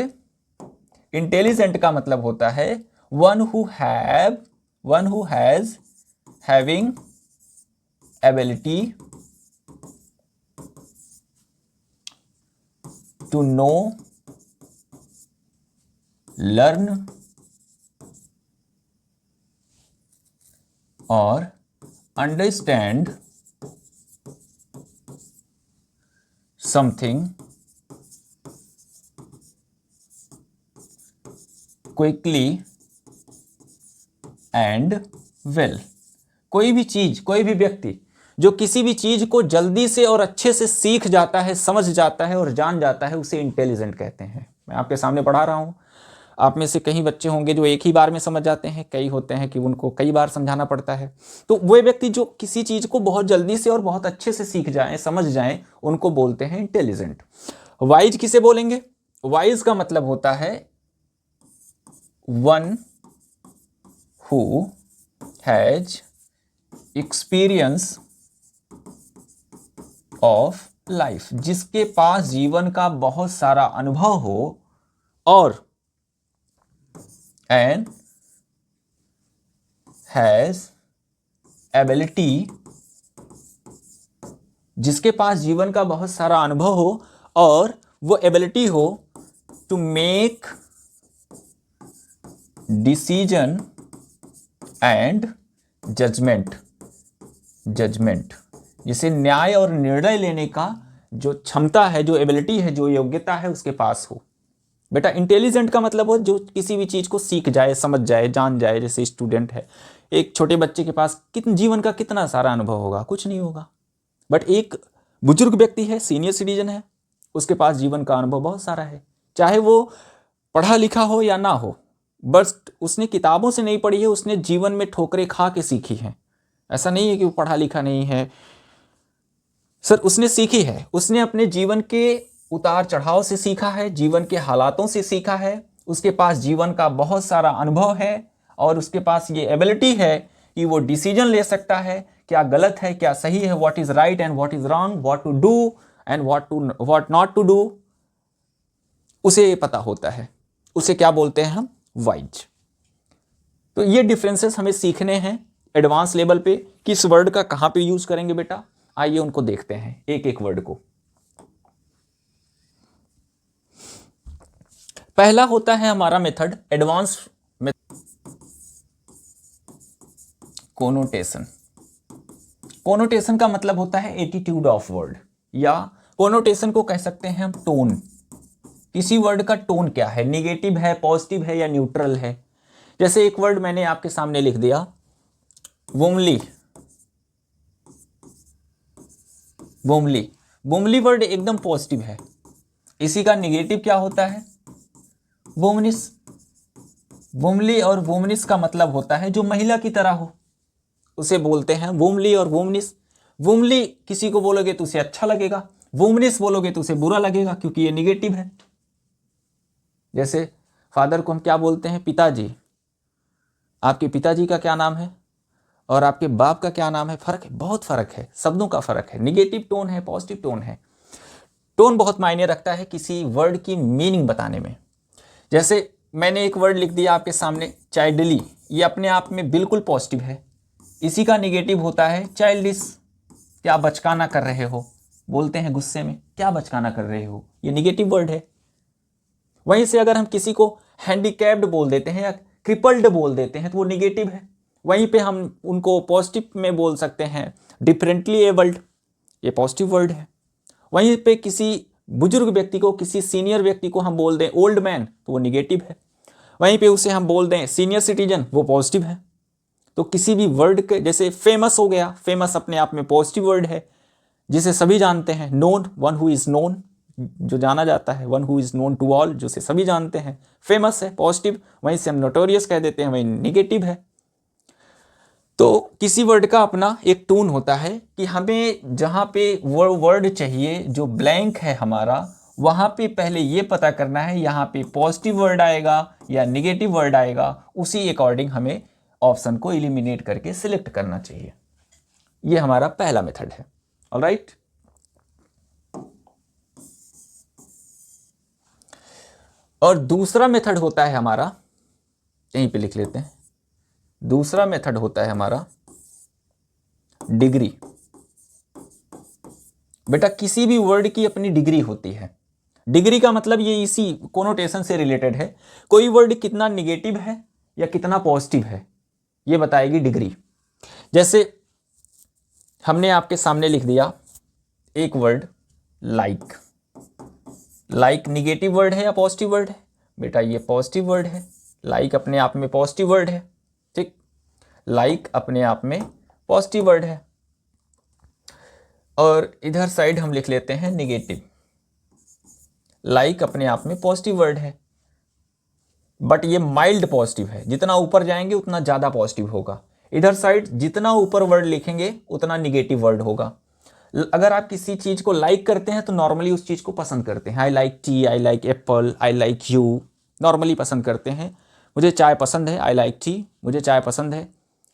इंटेलिजेंट का मतलब होता है one who has having ability to know, learn और understand something quickly and well. कोई भी चीज, कोई भी व्यक्ति जो किसी भी चीज को जल्दी से और अच्छे से सीख जाता है, समझ जाता है और जान जाता है, उसे इंटेलिजेंट कहते हैं। मैं आपके सामने पढ़ा रहा हूं, आप में से कई बच्चे होंगे जो एक ही बार में समझ जाते हैं, कई होते हैं कि उनको कई बार समझाना पड़ता है। तो वे व्यक्ति जो किसी चीज को बहुत जल्दी से और बहुत अच्छे से सीख जाएं, समझ जाएं, उनको बोलते हैं इंटेलिजेंट। वाइज किसे बोलेंगे, वाइज का मतलब होता है one who has experience of life, जिसके पास जीवन का बहुत सारा अनुभव हो, और एंड हैज एबिलिटी, जिसके पास जीवन का बहुत सारा अनुभव हो और वो एबिलिटी हो to make decision and judgement, जिसे न्याय और निर्णय लेने का जो क्षमता है, जो एबिलिटी है, जो योग्यता है, उसके पास हो। बेटा इंटेलिजेंट का मतलब हो जो किसी भी चीज को सीख जाए, समझ जाए, जान जाए, जैसे स्टूडेंट है। एक छोटे बच्चे के पास जीवन का कितना सारा अनुभव होगा, कुछ नहीं होगा। बट एक बुजुर्ग व्यक्ति है, सीनियर सिटीजन है, उसके पास जीवन का अनुभव बहुत सारा है, चाहे वो पढ़ा लिखा हो या ना हो, बस उसने किताबों से नहीं पढ़ी है, उसने जीवन में ठोकरें खा के सीखी है। ऐसा नहीं है कि वो पढ़ा लिखा नहीं है सर, उसने सीखी है, उसने अपने जीवन के उतार चढ़ाव से सीखा है, जीवन के हालातों से सीखा है, उसके पास जीवन का बहुत सारा अनुभव है और उसके पास ये एबिलिटी है कि वो डिसीजन ले सकता है, क्या गलत है क्या सही है, what is right and what is wrong, what to do and what not to do, उसे ये पता होता है। उसे क्या बोलते हैं हम, वाइज। तो ये डिफरेंसेस हमें सीखने हैं एडवांस लेवल पे। किस वर्ड का कहां पे यूज करेंगे बेटा, आइए उनको देखते हैं एक एक वर्ड को। पहला होता है हमारा मेथड एडवांस कोनोटेशन। कोनोटेशन का मतलब होता है एटीट्यूड ऑफ वर्ड, या कोनोटेशन को कह सकते हैं हम टोन। किसी वर्ड का टोन क्या है, निगेटिव है, पॉजिटिव है या न्यूट्रल है। जैसे एक वर्ड मैंने आपके सामने लिख दिया, वुमली। वुमली, वुमली वर्ड एकदम पॉजिटिव है, इसी का निगेटिव क्या होता है, वुमनिस। वुमली और वुमनिस का मतलब होता है जो महिला की तरह हो, उसे बोलते हैं वुमली और वुमनिस। वुमली किसी को बोलोगे तो उसे अच्छा लगेगा, वुमनिस बोलोगे तो उसे बुरा लगेगा, क्योंकि ये निगेटिव है। जैसे फादर को हम क्या बोलते हैं, पिताजी। आपके पिताजी का क्या नाम है और आपके बाप का क्या नाम है, फर्क है, बहुत फर्क है, शब्दों का फर्क है। निगेटिव टोन है, पॉजिटिव टोन है। टोन बहुत मायने रखता है किसी वर्ड की मीनिंग बताने में। जैसे मैंने एक वर्ड लिख दिया आपके सामने, चाइल्डली, ये अपने आप में बिल्कुल पॉजिटिव है, इसी का निगेटिव होता है चाइल्डिश। क्या बचकाना कर रहे हो, बोलते हैं गुस्से में, क्या बचकाना कर रहे हो, ये निगेटिव वर्ड है। वहीं से अगर हम किसी को हैंडीकैप्ड बोल देते हैं या क्रिपल्ड बोल देते हैं तो वो निगेटिव है। वहीं पे हम उनको पॉजिटिव में बोल सकते हैं डिफरेंटली एबल्ड, ये पॉजिटिव वर्ड है। वहीं पे किसी बुजुर्ग व्यक्ति को, किसी सीनियर व्यक्ति को हम बोल दें ओल्ड मैन तो वो निगेटिव है। वहीं पे उसे हम बोल दें सीनियर सिटीजन, वो पॉजिटिव है। तो किसी भी वर्ड के, जैसे फेमस हो गया, फेमस अपने आप में पॉजिटिव वर्ड है, जिसे सभी जानते हैं। Known, one who is known, जो जाना जाता है, one who is known to all, जो से सभी जानते हैं, फेमस है, पॉजिटिव। वहीं से हम नोटोरियस कह देते हैं, वहीं निगेटिव है। तो किसी वर्ड का अपना एक टोन होता है कि हमें जहां पे वर्ड चाहिए, जो ब्लैंक है हमारा, वहां पे पहले ये पता करना है यहाँ पे पॉजिटिव वर्ड आएगा या निगेटिव वर्ड आएगा, उसी अकॉर्डिंग हमें ऑप्शन को एलिमिनेट करके सिलेक्ट करना चाहिए। ये हमारा पहला मेथड है। ऑलराइट, और दूसरा मेथड होता है हमारा, यहीं पे लिख लेते हैं, दूसरा मेथड होता है हमारा डिग्री। बेटा किसी भी वर्ड की अपनी डिग्री होती है। डिग्री का मतलब ये इसी कोनोटेशन से रिलेटेड है। कोई वर्ड कितना निगेटिव है या कितना पॉजिटिव है, ये बताएगी डिग्री। जैसे हमने आपके सामने लिख दिया एक word like. Like negative word है या पॉजिटिव वर्ड है, बेटा ये पॉजिटिव वर्ड है। लाइक अपने आप में पॉजिटिव वर्ड है, ठीक, लाइक अपने आप में पॉजिटिव वर्ड है। और इधर साइड हम लिख लेते हैं निगेटिव। लाइक अपने आप में पॉजिटिव वर्ड है, बट ये माइल्ड पॉजिटिव है, जितना ऊपर जाएंगे उतना ज़्यादा पॉजिटिव होगा। इधर साइड जितना ऊपर वर्ड लिखेंगे उतना निगेटिव वर्ड होगा। अगर आप किसी चीज़ को लाइक करते हैं तो नॉर्मली उस चीज़ को पसंद करते हैं। I like T, I like Apple, I like you, normally पसंद करते हैं। मुझे चाय पसंद है, आई लाइक टी, मुझे चाय पसंद है।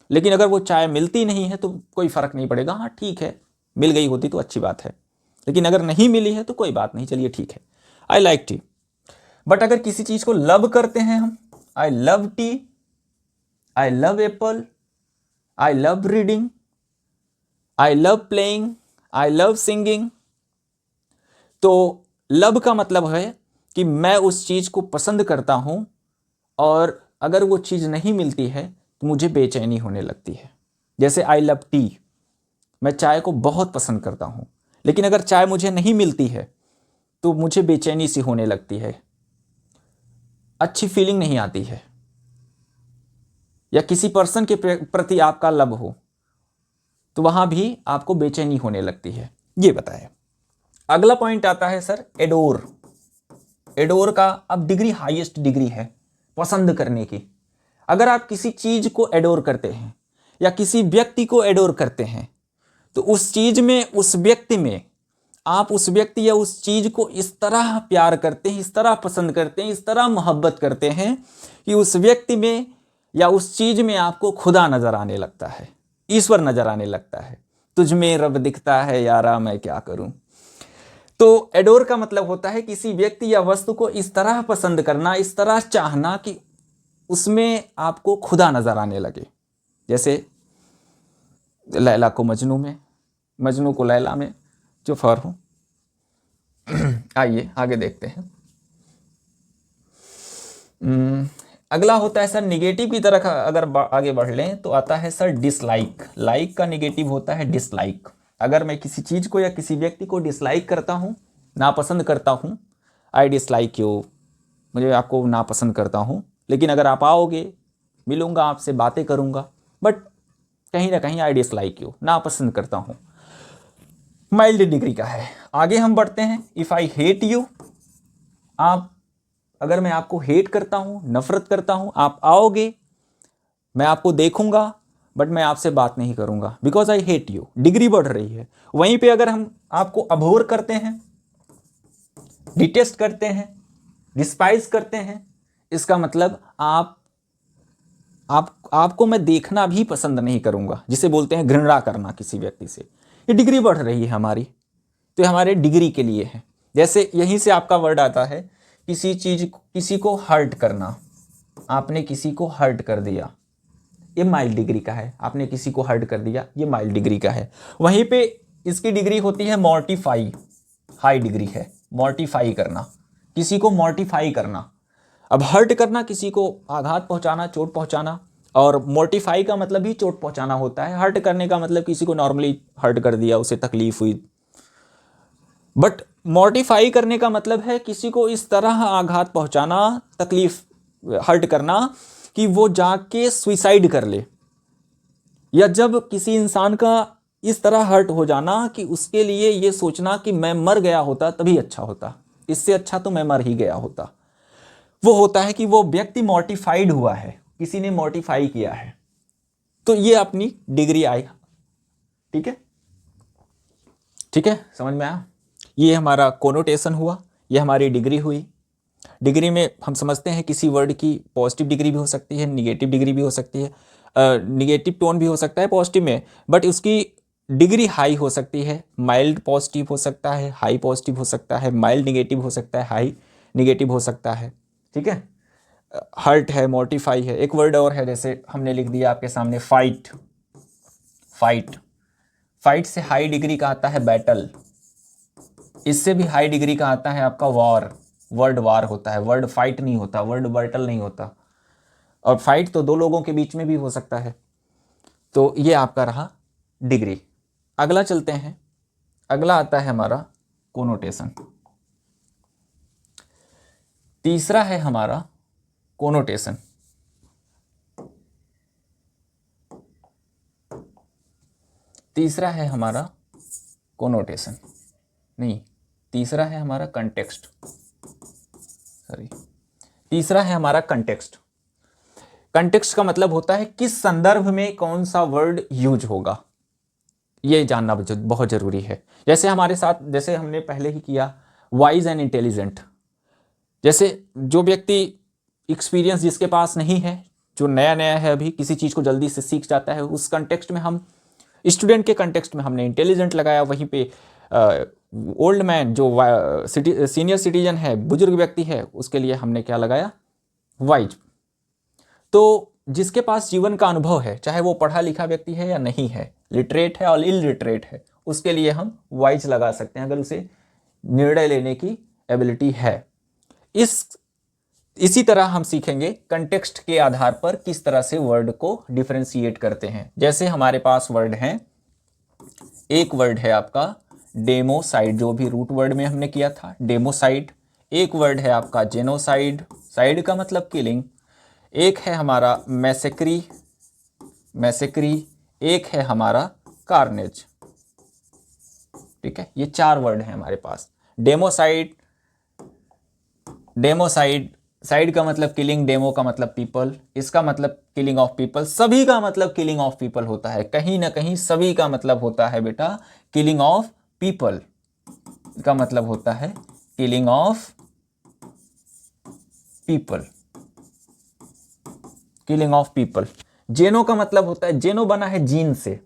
लेकिन अगर वो चाय मिलती नहीं है तो कोई फ़र्क नहीं पड़ेगा, हाँ ठीक है, मिल गई होती तो अच्छी बात है, लेकिन अगर नहीं मिली है तो कोई बात नहीं, चलिए ठीक है, आई लाइक टी। बट अगर किसी चीज़ को लव करते हैं हम, I love T, I love Apple, I love reading, I love playing, I love singing, तो लव का मतलब है कि मैं उस चीज़ को पसंद करता हूं और अगर वो चीज़ नहीं मिलती है तो मुझे बेचैनी होने लगती है। जैसे आई लव टी, मैं चाय को बहुत पसंद करता हूं, लेकिन अगर चाय मुझे नहीं मिलती है तो मुझे बेचैनी सी होने लगती है, अच्छी फीलिंग नहीं आती है। या किसी पर्सन के प्रति आपका लव हो, तो वहां भी आपको बेचैनी होने लगती है। ये बताया। अगला पॉइंट आता है सर एडोर। एडोर का अब डिग्री हाईएस्ट डिग्री है पसंद करने की। अगर आप किसी चीज को एडोर करते हैं या किसी व्यक्ति को एडोर करते हैं, तो उस चीज में, उस व्यक्ति में आप उस व्यक्ति या उस चीज को इस तरह प्यार करते हैं, इस तरह पसंद करते हैं, इस तरह मोहब्बत करते हैं कि उस व्यक्ति में या उस चीज में आपको खुदा नजर आने लगता है, ईश्वर नजर आने लगता है। तुझ में रब दिखता है यारा, मैं क्या करूं। तो एडोर का मतलब होता है किसी व्यक्ति या वस्तु को इस तरह पसंद करना, इस तरह चाहना कि उसमें आपको खुदा नजर आने लगे। जैसे लैला को मजनू में, मजनू को लैला में जो फर हो। आइए आगे देखते हैं। अगला होता है सर निगेटिव की तरफ अगर आगे बढ़ लें तो आता है सर डिसलाइक। लाइक का निगेटिव होता है डिसलाइक। अगर मैं किसी चीज को या किसी व्यक्ति को डिसलाइक करता हूं, नापसंद करता हूं, आई डिसलाइक यू, मुझे आपको नापसंद करता हूं, लेकिन अगर आप आओगे, मिलूंगा आपसे, बातें करूंगा, बट कहीं ना कहीं आई डिसलाइक यू, नापसंद करता हूं। माइल्ड डिग्री का है। आगे हम बढ़ते हैं। इफ आई हेट यू, आप, अगर मैं आपको हेट करता हूं, नफरत करता हूं, आप आओगे, मैं आपको देखूंगा, बट मैं आपसे बात नहीं करूंगा because I hate you. Degree बढ़ रही है। वहीं पे अगर हम आपको अभोर करते हैं, डिटेस्ट करते हैं, डिस्पाइज करते हैं, इसका मतलब आपको मैं देखना भी पसंद नहीं करूंगा, जिसे बोलते हैं घृणा करना किसी व्यक्ति से। ये डिग्री बढ़ रही है हमारी, तो ये हमारे डिग्री के लिए है। जैसे यहीं से आपका वर्ड आता है किसी चीज, किसी को हर्ट करना। आपने किसी को हर्ट कर दिया, ये माइल्ड डिग्री का है। आपने किसी को हर्ट कर दिया, ये माइल्ड डिग्री का है। वहीं पे इसकी डिग्री होती है मॉर्टिफाई, हाई डिग्री है। मॉर्टिफाई करना, किसी को मॉर्टिफाई करना। अब हर्ट करना, किसी को आघात पहुंचाना, चोट पहुंचाना, और मोर्टिफाई का मतलब भी चोट पहुंचाना होता है। हर्ट करने का मतलब किसी को नॉर्मली हर्ट कर दिया, उसे तकलीफ हुई, बट मोर्टिफाई करने का मतलब है किसी को इस तरह आघात पहुंचाना, तकलीफ, हर्ट करना कि वो जाके सुइसाइड कर ले, या जब किसी इंसान का इस तरह हर्ट हो जाना कि उसके लिए ये सोचना कि मैं मर गया होता तभी अच्छा होता, इससे अच्छा तो मैं मर ही गया होता। वो होता है कि वो व्यक्ति मॉर्टिफाइड हुआ है, किसी ने मॉर्टिफाई किया है। तो ये अपनी डिग्री आई। ठीक है, ठीक है, समझ में आया। ये हमारा कोनोटेशन हुआ, ये हमारी डिग्री हुई। डिग्री में हम समझते हैं किसी वर्ड की पॉजिटिव डिग्री भी हो सकती है, निगेटिव डिग्री भी हो सकती है, निगेटिव टोन भी हो सकता है पॉजिटिव में, बट उसकी डिग्री हाई हो सकती है। माइल्ड पॉजिटिव हो सकता है, हाई पॉजिटिव हो सकता है, माइल्ड निगेटिव हो सकता है, हाई निगेटिव हो सकता है। ठीक है, हर्ट है, मोर्टिफाई है। एक वर्ड और है, जैसे हमने लिख दिया आपके सामने फाइट। फाइट, फाइट से हाई डिग्री का आता है बैटल। इससे भी हाई डिग्री का आता है आपका वॉर। वर्ड वार होता है, वर्ड फाइट नहीं होता, वर्ड बैटल नहीं होता। और फाइट तो दो लोगों के बीच में भी हो सकता है। तो ये आपका रहा डिग्री। अगला चलते हैं। अगला आता है हमारा कोनोटेशन। तीसरा है हमारा कोनोटेशन। तीसरा है हमारा कोनोटेशन, नहीं, तीसरा है हमारा कंटेक्स्ट। सॉरी, तीसरा है हमारा कंटेक्स्ट। कंटेक्स्ट का मतलब होता है किस संदर्भ में कौन सा वर्ड यूज होगा, ये जानना बहुत जरूरी है। जैसे हमारे साथ, जैसे हमने पहले ही किया, वाइज एंड इंटेलिजेंट। जैसे जो व्यक्ति एक्सपीरियंस जिसके पास नहीं है, जो नया नया है, अभी किसी चीज को जल्दी से सीख जाता है, उस कंटेक्स्ट में हम, स्टूडेंट के कंटेक्स्ट में हमने इंटेलिजेंट लगाया। वहीं पे ओल्ड मैन, जो सीनियर सिटीजन है, बुजुर्ग व्यक्ति है, उसके लिए हमने क्या लगाया, वाइज। तो जिसके पास जीवन का अनुभव है, चाहे वो पढ़ा लिखा व्यक्ति है या नहीं है, लिटरेट है और इलिटरेट है, उसके लिए हम वाइज लगा सकते हैं, अगर उसे निर्णय लेने की एबिलिटी है। इसी तरह हम सीखेंगे कंटेक्स्ट के आधार पर किस तरह से वर्ड को डिफरेंशिएट करते हैं। जैसे हमारे पास वर्ड हैं, एक वर्ड है आपका डेमोसाइड, जो भी रूट वर्ड में हमने किया था, डेमोसाइड। एक वर्ड है आपका जेनोसाइड, साइड का मतलब किलिंग। एक है हमारा मैसेक्री, मैसेक्री, एक है हमारा कार्नेज। ठीक है, ये 4 वर्ड हैं हमारे पास। डेमोसाइड, डेमोसाइड, साइड का मतलब किलिंग, डेमो का मतलब पीपल, इसका मतलब किलिंग ऑफ पीपल, सभी का मतलब किलिंग ऑफ पीपल होता है। कहीं ना कहीं सभी का मतलब होता है बेटा किलिंग ऑफ पीपल, का मतलब होता है killing of people, killing of people. जेनो का मतलब होता है, जेनो बना है जीन से,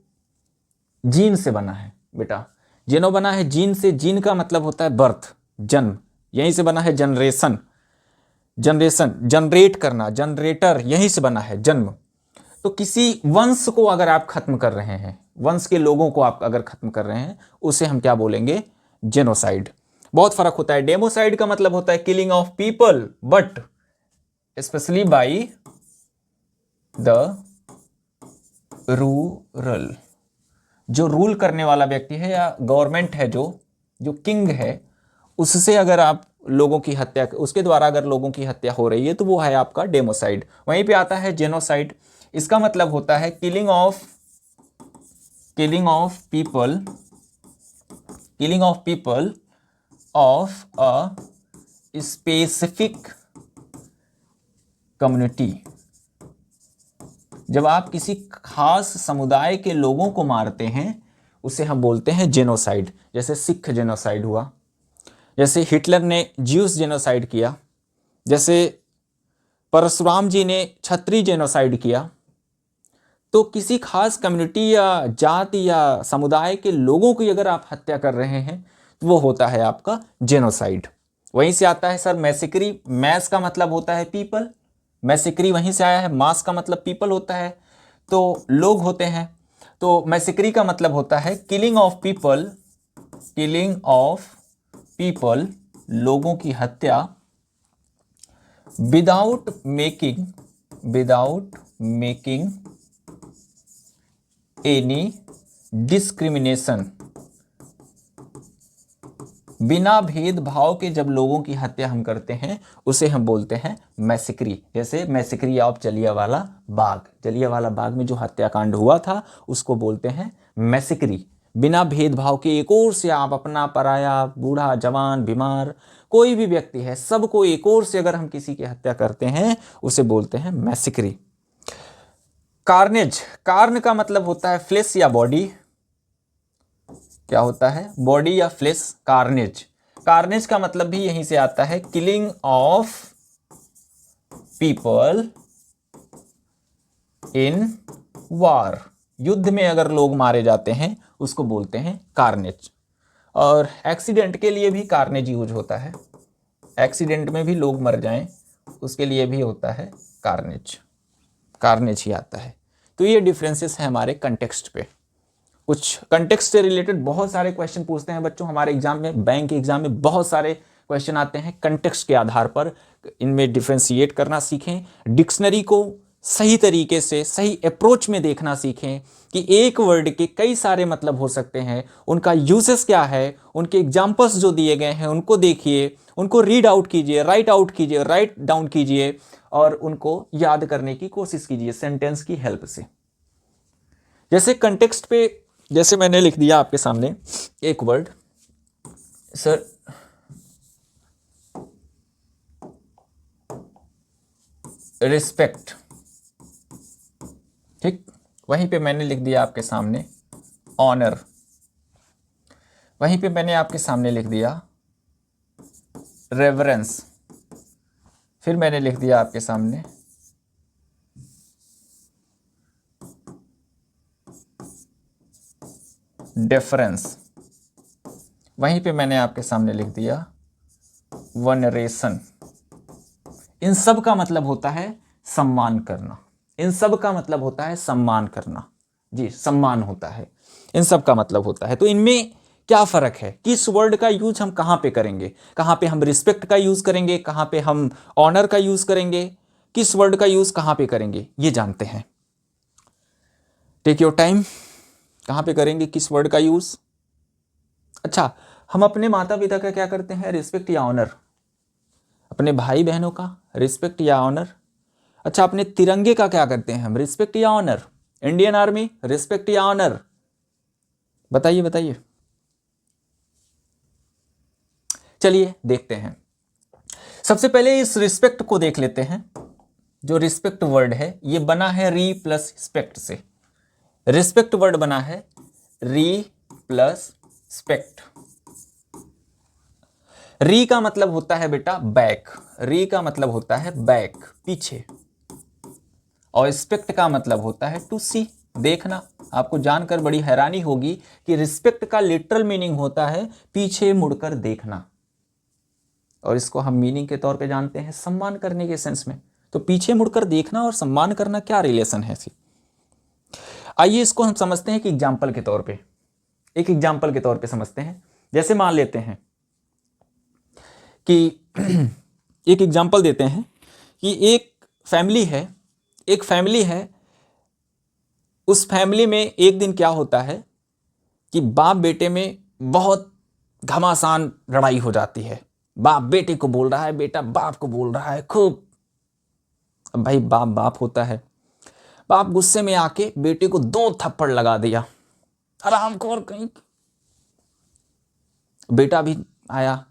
जीन से बना है बेटा, जेनो बना है जीन से। जीन का मतलब होता है बर्थ, जन्म, यहीं से बना है जनरेशन, जनरेशन जनरेट करना, जनरेटर यहीं से बना है जन्म। तो किसी वंश को अगर आप खत्म कर रहे हैं, वंश के लोगों को आप अगर खत्म कर रहे हैं, उसे हम क्या बोलेंगे? जेनोसाइड। बहुत फर्क होता है। डेमोसाइड का मतलब होता है killing of people but specially by the rural, जो रूल करने वाला व्यक्ति है या गवर्नमेंट है, जो जो किंग है, उससे अगर आप लोगों की हत्या, उसके द्वारा अगर लोगों की हत्या हो रही है, तो वो है आपका डेमोसाइड। वहीं पे आता है जेनोसाइड, इसका मतलब होता है killing of people, killing of people of a specific community. जब आप किसी खास समुदाय के लोगों को मारते हैं, उसे हम बोलते हैं जेनोसाइड। जैसे सिख जेनोसाइड हुआ, जैसे हिटलर ने ज्यूस जेनोसाइड किया, जैसे परशुराम जी ने क्षत्रिय जेनोसाइड किया। तो किसी खास कम्युनिटी या जाति या समुदाय के लोगों की अगर आप हत्या कर रहे हैं, तो वो होता है आपका जेनोसाइड। वहीं से आता है सर मैसेक्री, मैस का मतलब होता है पीपल, मैसेक्री वहीं से आया है, मास का मतलब पीपल होता है, तो लोग होते हैं। तो मैसेक्री का मतलब होता है killing of people, killing of people, लोगों की हत्या, without making, without making any discrimination, बिना भेदभाव के जब लोगों की हत्या हम करते हैं, उसे हम बोलते हैं मैसेक्री। जैसे मैसेक्री ऑफ जलियांवाला बाग, जलियांवाला बाग में जो हत्याकांड हुआ था, उसको बोलते हैं मैसेक्री। बिना भेदभाव के एक ओर से आप अपना पराया, बूढ़ा, जवान, बीमार, कोई भी व्यक्ति है, सबको एक ओर से अगर हम किसी की हत्या करते हैं, उसे बोलते हैं मैसेक्री। कार्नेज, कार्न का मतलब होता है फ्लेश या बॉडी, क्या होता है? बॉडी या फ्लेश। कार्नेज, कार्नेज का मतलब भी यहीं से आता है किलिंग ऑफ पीपल इन वार, युद्ध में अगर लोग मारे जाते हैं, उसको बोलते हैं कार्नेज। और एक्सीडेंट के लिए भी कार्नेज यूज होता है, एक्सीडेंट में भी लोग मर जाएं, उसके लिए भी होता है कार्नेज, कार्नेज ही आता है। तो ये डिफरेंसेस हैं हमारे कंटेक्स्ट पे। कुछ कंटेक्स्ट से रिलेटेड बहुत सारे क्वेश्चन पूछते हैं बच्चों हमारे एग्जाम में, बैंक के एग्जाम में बहुत सारे क्वेश्चन आते हैं कंटेक्स्ट के आधार पर। इनमें डिफ्रेंशिएट करना सीखें, डिक्शनरी को सही तरीके से, सही अप्रोच में देखना सीखें कि एक वर्ड के कई सारे मतलब हो सकते हैं, उनका यूजेस क्या है, उनके एग्जाम्पल्स जो दिए गए हैं उनको देखिए, उनको रीड आउट कीजिए, राइट आउट कीजिए, राइट डाउन कीजिए, और उनको याद करने की कोशिश कीजिए सेंटेंस की हेल्प से। जैसे कंटेक्स्ट पे, जैसे मैंने लिख दिया आपके सामने एक वर्ड सर, रिस्पेक्ट, ठीक, वहीं पे मैंने लिख दिया आपके सामने ऑनर, वहीं पे मैंने आपके सामने लिख दिया रेवरेंस, फिर मैंने लिख दिया आपके सामने डिफरेंस, वहीं पे मैंने आपके सामने लिख दिया वनरेशन। इन सब का मतलब होता है सम्मान करना, इन सब का मतलब होता है सम्मान करना, जी सम्मान होता है, इन सब का मतलब होता है। तो इनमें क्या फर्क है, किस वर्ड का यूज हम कहां पे करेंगे, कहां पे हम रिस्पेक्ट का यूज करेंगे, कहां पे हम ऑनर का यूज करेंगे, किस वर्ड का यूज कहां पे करेंगे, ये जानते हैं। टेक योर टाइम, कहां पे करेंगे किस वर्ड का यूज। अच्छा, हम अपने माता पिता का क्या करते हैं, रिस्पेक्ट या ऑनर? अपने भाई बहनों का रिस्पेक्ट या ऑनर? अच्छा, अपने तिरंगे का क्या करते हैं हम, रिस्पेक्ट या ऑनर? इंडियन आर्मी, रिस्पेक्ट या ऑनर? बताइए बताइए। चलिए देखते हैं। सबसे पहले इस रिस्पेक्ट को देख लेते हैं। जो रिस्पेक्ट वर्ड है ये बना है री प्लस स्पेक्ट से। रिस्पेक्ट वर्ड बना है री प्लस स्पेक्ट। री का मतलब होता है बेटा बैक, री का मतलब होता है बैक, पीछे, और स्पेक्ट का मतलब होता है टू सी, देखना। आपको जानकर बड़ी हैरानी होगी कि रिस्पेक्ट का लिटरल मीनिंग होता है पीछे मुड़कर देखना, और इसको हम मीनिंग के तौर पे जानते हैं सम्मान करने के सेंस में। तो पीछे मुड़कर देखना और सम्मान करना क्या रिलेशन है इसकी? आइए इसको हम समझते हैं कि एग्जाम्पल के तौर पे, एक एग्जाम्पल के तौर पे समझते हैं। जैसे मान लेते हैं कि एक एग्जाम्पल देते हैं कि एक फैमिली है, उस फैमिली में एक दिन क्या होता है कि बाप बेटे में बहुत घमासान लड़ाई हो जाती है। बाप बेटे को बोल रहा है, बेटा बाप को बोल रहा है खूब। अब भाई बाप होता है, बाप गुस्से में आके बेटे को 2 थप्पड़ लगा दिया, हरामखोर कहीं। बेटा भी आया,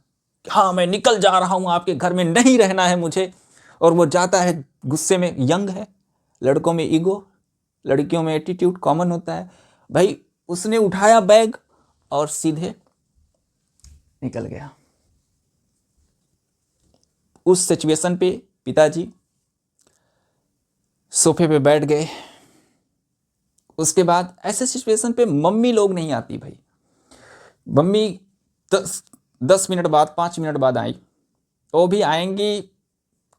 हाँ मैं निकल जा रहा हूं, आपके घर में नहीं रहना है मुझे। और वो जाता है गुस्से में, यंग है, लड़कों में ईगो, लड़कियों में एटीट्यूड कॉमन होता है। भाई उसने उठाया बैग और सीधे निकल गया। उस सिचुएशन पे पिताजी सोफे पे बैठ गए। उसके बाद ऐसे सिचुएशन पे मम्मी लोग नहीं आती भाई। मम्मी 10 मिनट बाद, 5 मिनट बाद आई। वो भी आएंगी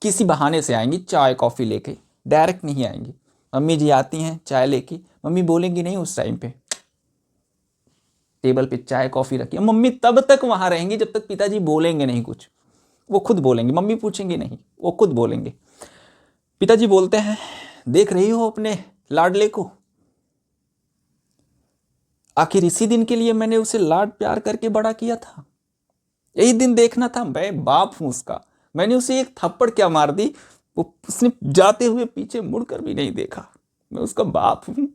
किसी बहाने से आएंगी, चाय कॉफ़ी लेके, डायरेक्ट नहीं आएंगी। मम्मी जी आती हैं चाय लेके, मम्मी बोलेंगी नहीं उस टाइम पे। टेबल पे चाय कॉफ़ी रखी है, मम्मी तब तक वहाँ रहेंगी जब तक पिताजी बोलेंगे नहीं कुछ। वो खुद बोलेंगे, मम्मी पूछेंगी नहीं, वो खुद बोलेंगे। पिताजी बोलते हैं, देख रही हो अपने लाडले को, आखिर इसी दिन के लिए मैंने उसे लाड प्यार करके बड़ा किया था, यही दिन देखना था। मैं बाप हूं उसका, मैंने उसे एक थप्पड़ क्या मार दी, उसने जाते हुए पीछे मुड़कर भी नहीं देखा। मैं उसका बाप हूं।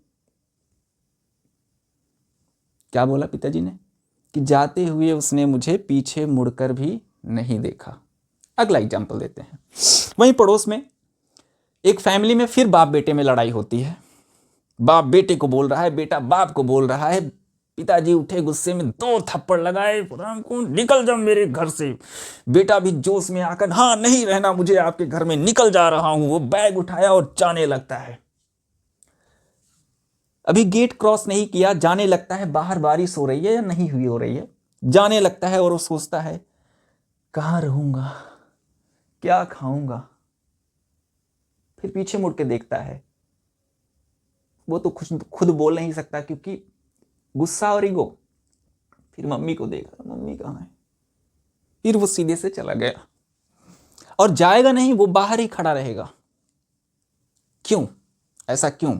क्या बोला पिताजी ने कि जाते हुए उसने मुझे पीछे मुड़कर भी नहीं देखा। अगला एग्जाम्पल देते हैं। वहीं पड़ोस में एक फैमिली में फिर बाप बेटे में लड़ाई होती है। बाप बेटे को बोल रहा है, बेटा बाप को बोल रहा है। पिताजी उठे गुस्से में, 2 थप्पड़ लगाए, निकल जा मेरे घर से। बेटा भी जोश में आकर, हाँ नहीं रहना मुझे आपके घर में, निकल जा रहा हूं। वो बैग उठाया और जाने लगता है। अभी गेट क्रॉस नहीं किया, जाने लगता है। बाहर बारिश हो रही है या नहीं हुई हो रही है, जाने लगता है। और वो सोचता है कहाँ रहूंगा, क्या खाऊंगा। फिर पीछे मुड़ के देखता है, वो तो खुद बोल नहीं सकता क्योंकि गुस्सा और ईगो। फिर मम्मी को देखा, मम्मी कहाँ है। फिर वो सीधे से चला गया और जाएगा नहीं, वो बाहर ही खड़ा रहेगा। क्यों? ऐसा क्यों?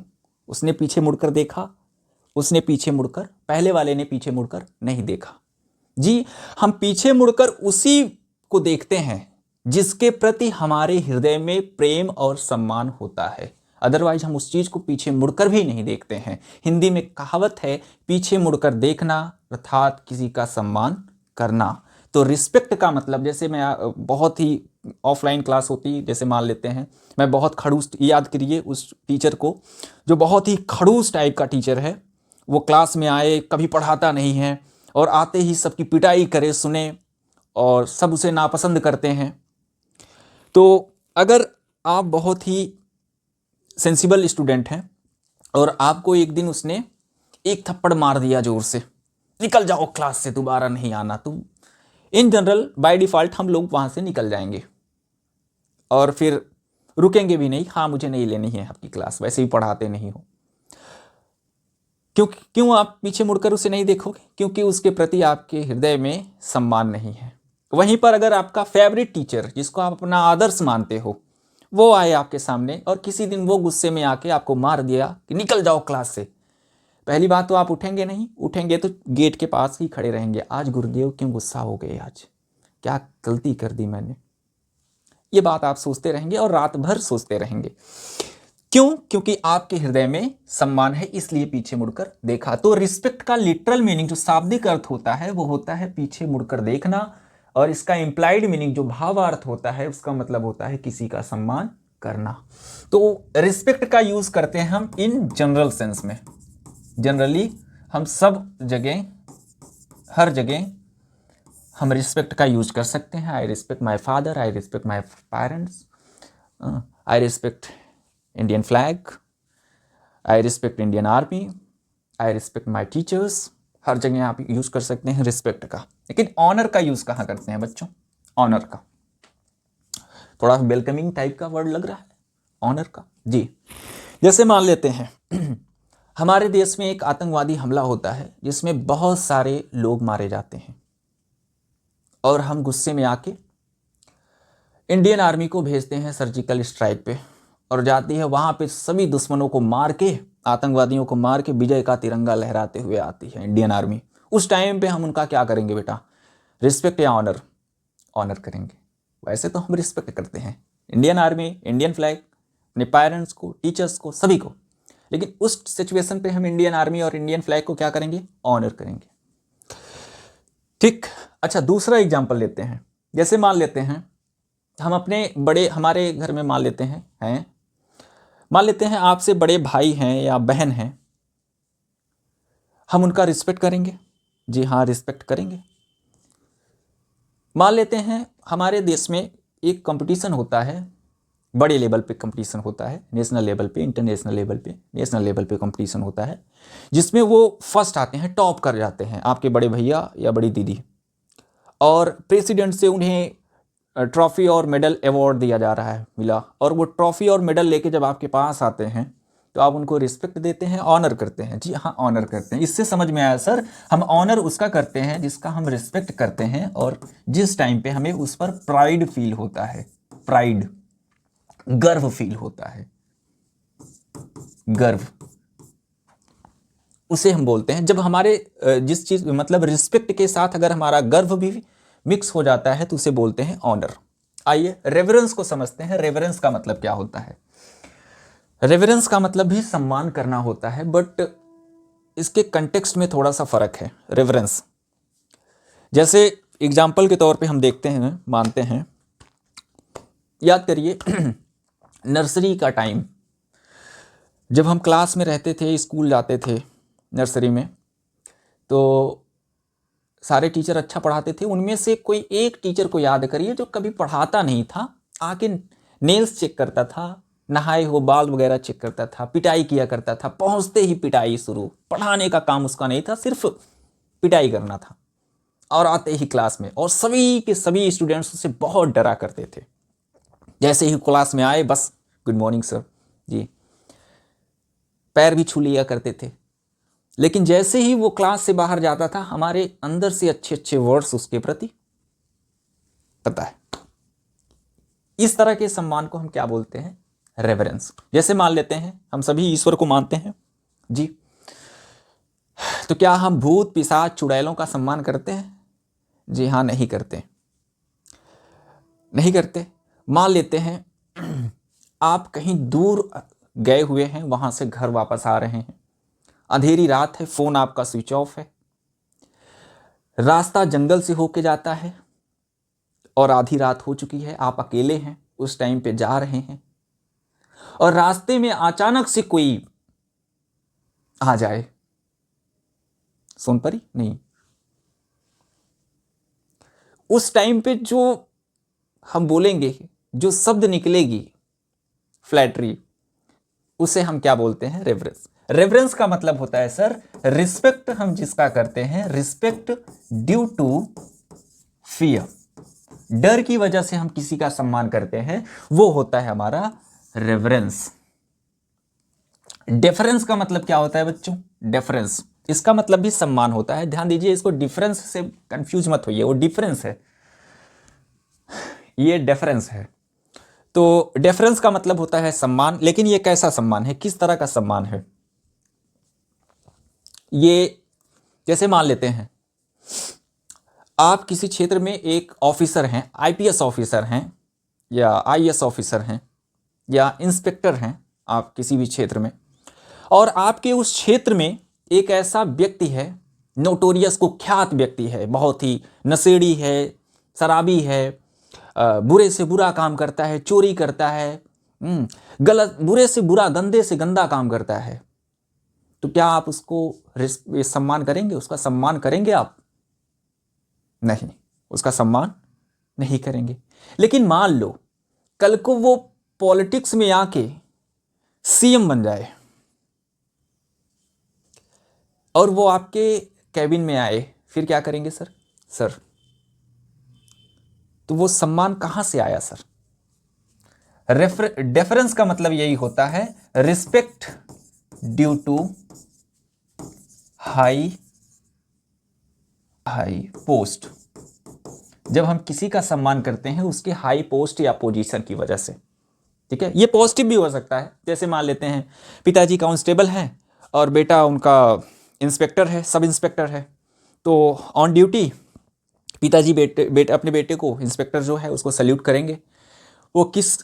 उसने पीछे मुड़कर देखा, उसने पीछे मुड़कर, पहले वाले ने पीछे मुड़कर नहीं देखा। जी, हम पीछे मुड़कर उसी को देखते हैं जिसके प्रति हमारे हृदय में प्रेम और सम्मान होता है। अदरवाइज हम उस चीज को पीछे मुड़कर भी नहीं देखते हैं। हिंदी में कहावत है, पीछे मुड़कर देखना अर्थात किसी का सम्मान करना। तो रिस्पेक्ट का मतलब, जैसे मैं बहुत ही ऑफलाइन क्लास होती, जैसे मान लेते हैं मैं बहुत खड़ूस, याद करिए उस टीचर को जो बहुत ही खड़ूस टाइप का टीचर है। वो क्लास में आए, कभी पढ़ाता नहीं है, और आते ही सबकी पिटाई करे, सुने, और सब उसे नापसंद करते हैं। तो अगर आप बहुत ही सेंसिबल स्टूडेंट हैं और आपको एक दिन उसने एक थप्पड़ मार दिया जोर से, निकल जाओ क्लास से, दोबारा नहीं आना, तुम, इन जनरल बाय डिफॉल्ट हम लोग वहां से निकल जाएंगे और फिर रुकेंगे भी नहीं। हाँ मुझे नहीं लेनी है आपकी क्लास, वैसे भी पढ़ाते नहीं हो। क्यों आप पीछे मुड़कर उसे नहीं देखोगे? क्योंकि उसके प्रति आपके हृदय में सम्मान नहीं है। वहीं पर अगर आपका फेवरेट टीचर, जिसको आप अपना आदर्श मानते हो, वो आए आपके सामने और किसी दिन वो गुस्से में आके आपको मार दिया कि निकल जाओ क्लास से, पहली बात तो आप उठेंगे नहीं, उठेंगे तो गेट के पास ही खड़े रहेंगे। आज गुरुदेव क्यों गुस्सा हो गए, आज क्या गलती कर दी मैंने, ये बात आप सोचते रहेंगे और रात भर सोचते रहेंगे। क्यों? क्योंकि आपके हृदय में सम्मान है, इसलिए पीछे मुड़कर देखा। तो रिस्पेक्ट का लिटरल मीनिंग जो शाब्दिक अर्थ होता है वो होता है पीछे मुड़कर देखना, और इसका इंप्लाइड मीनिंग जो भावार्थ होता है उसका मतलब होता है किसी का सम्मान करना। तो रिस्पेक्ट का यूज करते हैं हम इन जनरल सेंस में। जनरली हम सब जगह, हर जगह हम रिस्पेक्ट का यूज कर सकते हैं। I respect my father, I respect my parents, I respect Indian flag, I respect Indian army, I respect my teachers. हर जगह आप यूज कर सकते हैं रिस्पेक्ट का। लेकिन ऑनर का यूज कहाँ करते हैं बच्चों? ऑनर का थोड़ा वेलकमिंग टाइप का वर्ड लग रहा है, ऑनर का जी। जैसे मान लेते हैं हमारे देश में एक आतंकवादी हमला होता है जिसमें बहुत सारे लोग मारे जाते हैं, और हम गुस्से में आके इंडियन आर्मी को भेजते हैं सर्जिकल स्ट्राइक पे, और जाती है वहां पे सभी दुश्मनों को मार के, आतंकवादियों को मार के विजय का तिरंगा लहराते हुए आती है इंडियन आर्मी। उस टाइम पे हम उनका क्या करेंगे बेटा? रिस्पेक्ट या ऑनर? ऑनर करेंगे। वैसे तो हम रिस्पेक्ट करते हैं इंडियन आर्मी, इंडियन फ्लैग, अपने पेरेंट्स को, टीचर्स को, सभी को। लेकिन उस सिचुएशन पे हम इंडियन आर्मी और इंडियन फ्लैग को क्या करेंगे? ऑनर करेंगे। ठीक। अच्छा, दूसरा एग्जाम्पल लेते हैं। जैसे मान लेते हैं हम अपने बड़े, हमारे घर में मान लेते हैं मान लेते हैं आपसे बड़े भाई हैं या बहन हैं, हम उनका रिस्पेक्ट करेंगे। जी हाँ, रिस्पेक्ट करेंगे। मान लेते हैं हमारे देश में एक कंपटीशन होता है, बड़े लेवल पे कंपटीशन होता है, नेशनल लेवल पे, इंटरनेशनल लेवल पे, नेशनल लेवल पे कंपटीशन होता है, जिसमें वो फर्स्ट आते हैं, टॉप कर जाते हैं आपके बड़े भैया या बड़ी दीदी, और प्रेसिडेंट से उन्हें ट्रॉफी और मेडल अवार्ड दिया जा रहा है, मिला। और वो ट्रॉफी और मेडल लेके जब आपके पास आते हैं तो आप उनको रिस्पेक्ट देते हैं, ऑनर करते हैं। जी हाँ, ऑनर करते हैं। इससे समझ में आया सर, हम ऑनर उसका करते हैं जिसका हम रिस्पेक्ट करते हैं, और जिस टाइम पे हमें उस पर प्राइड फील होता है, प्राइड, गर्व फील होता है, गर्व, उसे हम बोलते हैं। जब हमारे जिस चीज मतलब रिस्पेक्ट के साथ अगर हमारा गर्व भी मिक्स हो जाता है तो उसे बोलते हैं ऑनर। आइए रेवरेंस को समझते हैं। रेवरेंस का मतलब क्या होता है? रेवरेंस का मतलब भी सम्मान करना होता है, बट इसके कंटेक्स्ट में थोड़ा सा फर्क है। रेवरेंस, जैसे एग्जाम्पल के तौर पे हम देखते हैं, मानते हैं, याद करिए नर्सरी का टाइम, जब हम क्लास में रहते थे, स्कूल जाते थे नर्सरी में, तो सारे टीचर अच्छा पढ़ाते थे। उनमें से कोई एक टीचर को याद करिए जो कभी पढ़ाता नहीं था, आके नेल्स चेक करता था, नहाए हो बाल वगैरह चेक करता था, पिटाई किया करता था। पहुंचते ही पिटाई शुरू, पढ़ाने का काम उसका नहीं था, सिर्फ पिटाई करना था। और आते ही क्लास में, और सभी के सभी स्टूडेंट्स उससे बहुत डरा करते थे। जैसे ही क्लास में आए, बस गुड मॉर्निंग सर जी, पैर भी छू लिया करते थे। लेकिन जैसे ही वो क्लास से बाहर जाता था, हमारे अंदर से अच्छे अच्छे वर्ड्स उसके प्रति, पता है। इस तरह के सम्मान को हम क्या बोलते हैं? रेवरेंस। जैसे मान लेते हैं हम सभी ईश्वर को मानते हैं जी, तो क्या हम भूत, पिशाच, चुड़ैलों का सम्मान करते हैं? जी हाँ, नहीं करते, नहीं करते। मान लेते हैं आप कहीं दूर गए हुए हैं, वहां से घर वापस आ रहे हैं, अंधेरी रात है, फोन आपका स्विच ऑफ है, रास्ता जंगल से होके जाता है, और आधी रात हो चुकी है, आप अकेले हैं, उस टाइम पे जा रहे हैं, और रास्ते में अचानक से कोई आ जाए, सोनपरी नहीं, उस टाइम पे जो हम बोलेंगे, जो शब्द निकलेगी, फ्लैटरी, उसे हम क्या बोलते हैं? रेवरेंस। रेवरेंस का मतलब होता है सर, रिस्पेक्ट हम जिसका करते हैं, रिस्पेक्ट ड्यू टू फियर, डर की वजह से हम किसी का सम्मान करते हैं, वो होता है हमारा रेवरेंस। डिफरेंस का मतलब क्या होता है बच्चों? डिफरेंस, इसका मतलब भी सम्मान होता है। ध्यान दीजिए, इसको डिफरेंस से कंफ्यूज मत होइए, वो डिफरेंस है, ये डिफरेंस है। तो डिफरेंस का मतलब होता है सम्मान। लेकिन ये कैसा सम्मान है, किस तरह का सम्मान है? ये जैसे मान लेते हैं आप किसी क्षेत्र में एक ऑफिसर हैं, आईपीएस ऑफिसर हैं, या आईएएस ऑफिसर हैं, या इंस्पेक्टर हैं, आप किसी भी क्षेत्र में, और आपके उस क्षेत्र में एक ऐसा व्यक्ति है, नोटोरियस कुख्यात व्यक्ति है, बहुत ही नशेड़ी है, शराबी है, बुरे से बुरा काम करता है, चोरी करता है, गलत, बुरे से बुरा, गंदे से गंदा काम करता है, तो क्या आप उसको सम्मान करेंगे? उसका सम्मान करेंगे आप? नहीं, उसका सम्मान नहीं करेंगे। लेकिन मान लो कल को वो पॉलिटिक्स में आके सीएम बन जाए और वो आपके कैबिन में आए, फिर क्या करेंगे सर? तो वो सम्मान कहां से आया सर? डेफरेंस का मतलब यही होता है, respect due to high post. जब हम किसी का सम्मान करते हैं उसके हाई पोस्ट या पोजीशन की वजह से, ठीक है। ये पॉजिटिव भी हो सकता है, जैसे मान लेते हैं पिताजी कांस्टेबल हैं और बेटा उनका इंस्पेक्टर है, सब इंस्पेक्टर है, तो ऑन ड्यूटी पिताजी अपने बेटे को, इंस्पेक्टर जो है उसको सल्यूट करेंगे। वो किस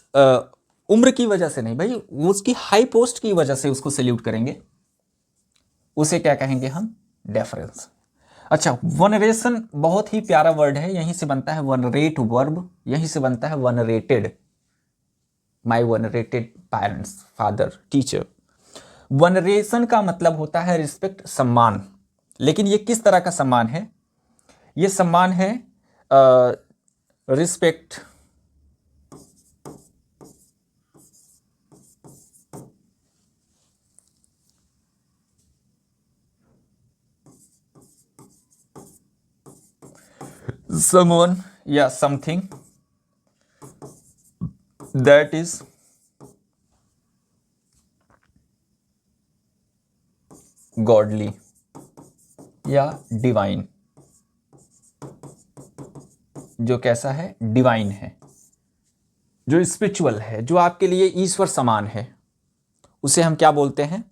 उम्र की वजह से नहीं भाई, वो उसकी हाई पोस्ट की वजह से उसको सल्यूट करेंगे। उसे क्या कहेंगे हम? डेफरेंस। अच्छा, वनरेशन बहुत ही प्यारा वर्ड है, यहीं से बनता है वनरेट वर्ब, यहीं से बनता है वनरेटेड, माई वनरेटेड पेरेंट्स, फादर, टीचर। वनरेशन का मतलब होता है रिस्पेक्ट, सम्मान। लेकिन ये किस तरह का सम्मान है? ये सम्मान है रिस्पेक्ट someone या something that is godly या divine, जो कैसा है? डिवाइन है, जो स्पिरिचुअल है, जो आपके लिए ईश्वर समान है, उसे हम क्या बोलते हैं?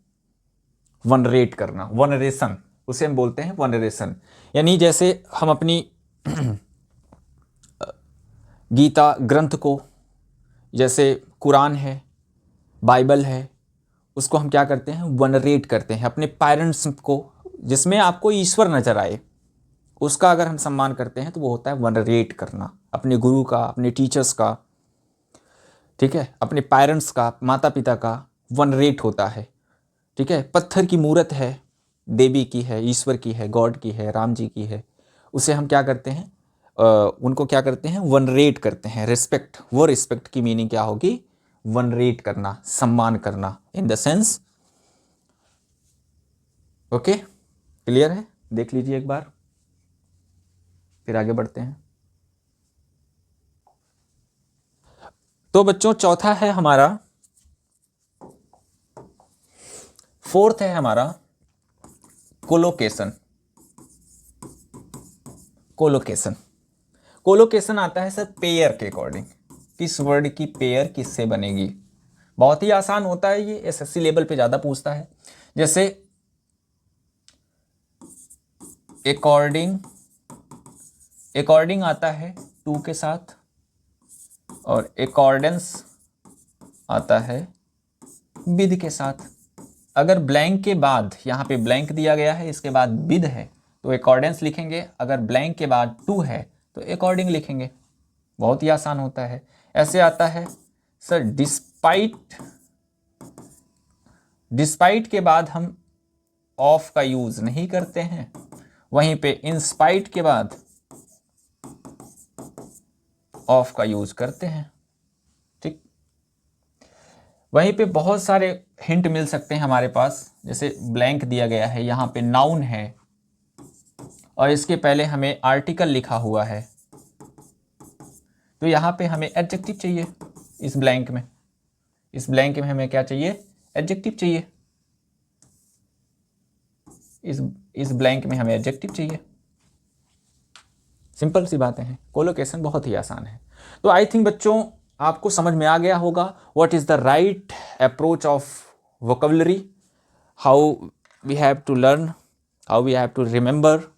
वनरेट करना, वनरेशन, उसे हम बोलते हैं वनरेशन। यानी जैसे हम अपनी गीता ग्रंथ को, जैसे कुरान है, बाइबल है, उसको हम क्या करते हैं? वनरेट करते हैं। अपने पेरेंट्स को, जिसमें आपको ईश्वर नजर आए, उसका अगर हम सम्मान करते हैं तो वो होता है वनरेट करना। अपने गुरु का, अपने टीचर्स का, ठीक है, अपने पेरेंट्स का, माता पिता का वनरेट होता है, ठीक है। पत्थर की मूर्त है, देवी की है, ईश्वर की है, गॉड की है, राम जी की है, उसे हम क्या करते हैं? उनको क्या करते हैं? वनरेट करते हैं, रिस्पेक्ट। वो रिस्पेक्ट की मीनिंग क्या होगी? वनरेट करना, सम्मान करना, in the sense. Okay, clear है? देख लीजिए एक बार, फिर आगे बढ़ते हैं। तो बच्चों, चौथा है हमारा, फोर्थ है हमारा कोलोकेशन। कोलोकेशन, कोलोकेशन आता है सर पेयर के अकॉर्डिंग। किस वर्ड की पेयर किससे बनेगी? बहुत ही आसान होता है, ये एसएससी लेवल पे ज्यादा पूछता है। जैसे अकॉर्डिंग, अकॉर्डिंग आता है टू के साथ, और अकॉर्डेंस आता है विद के साथ। अगर ब्लैंक के बाद, यहाँ पे ब्लैंक दिया गया है, इसके बाद विद है, तो अकॉर्डेंस लिखेंगे। अगर ब्लैंक के बाद टू है तो अकॉर्डिंग लिखेंगे। बहुत ही आसान होता है। ऐसे आता है सर डिस्पाइट, डिस्पाइट के बाद हम ऑफ का यूज नहीं करते हैं। वहीं पे इंस्पाइट के बाद ऑफ का यूज करते हैं, ठीक। वहीं पे बहुत सारे हिंट मिल सकते हैं हमारे पास। जैसे ब्लैंक दिया गया है, यहाँ पे नाउन है और इसके पहले हमें आर्टिकल लिखा हुआ है, तो यहाँ पे हमें एडजेक्टिव चाहिए। इस ब्लैंक में, इस ब्लैंक में हमें क्या चाहिए? एडजेक्टिव चाहिए। इस ब्लैंक में हमें एडजेक्टिव चाहिए। सिंपल सी बातें हैं। कोलोकेशन बहुत ही आसान है। तो आई थिंक बच्चों आपको समझ में आ गया होगा what is the right approach of vocabulary, how we have to learn, how we have to remember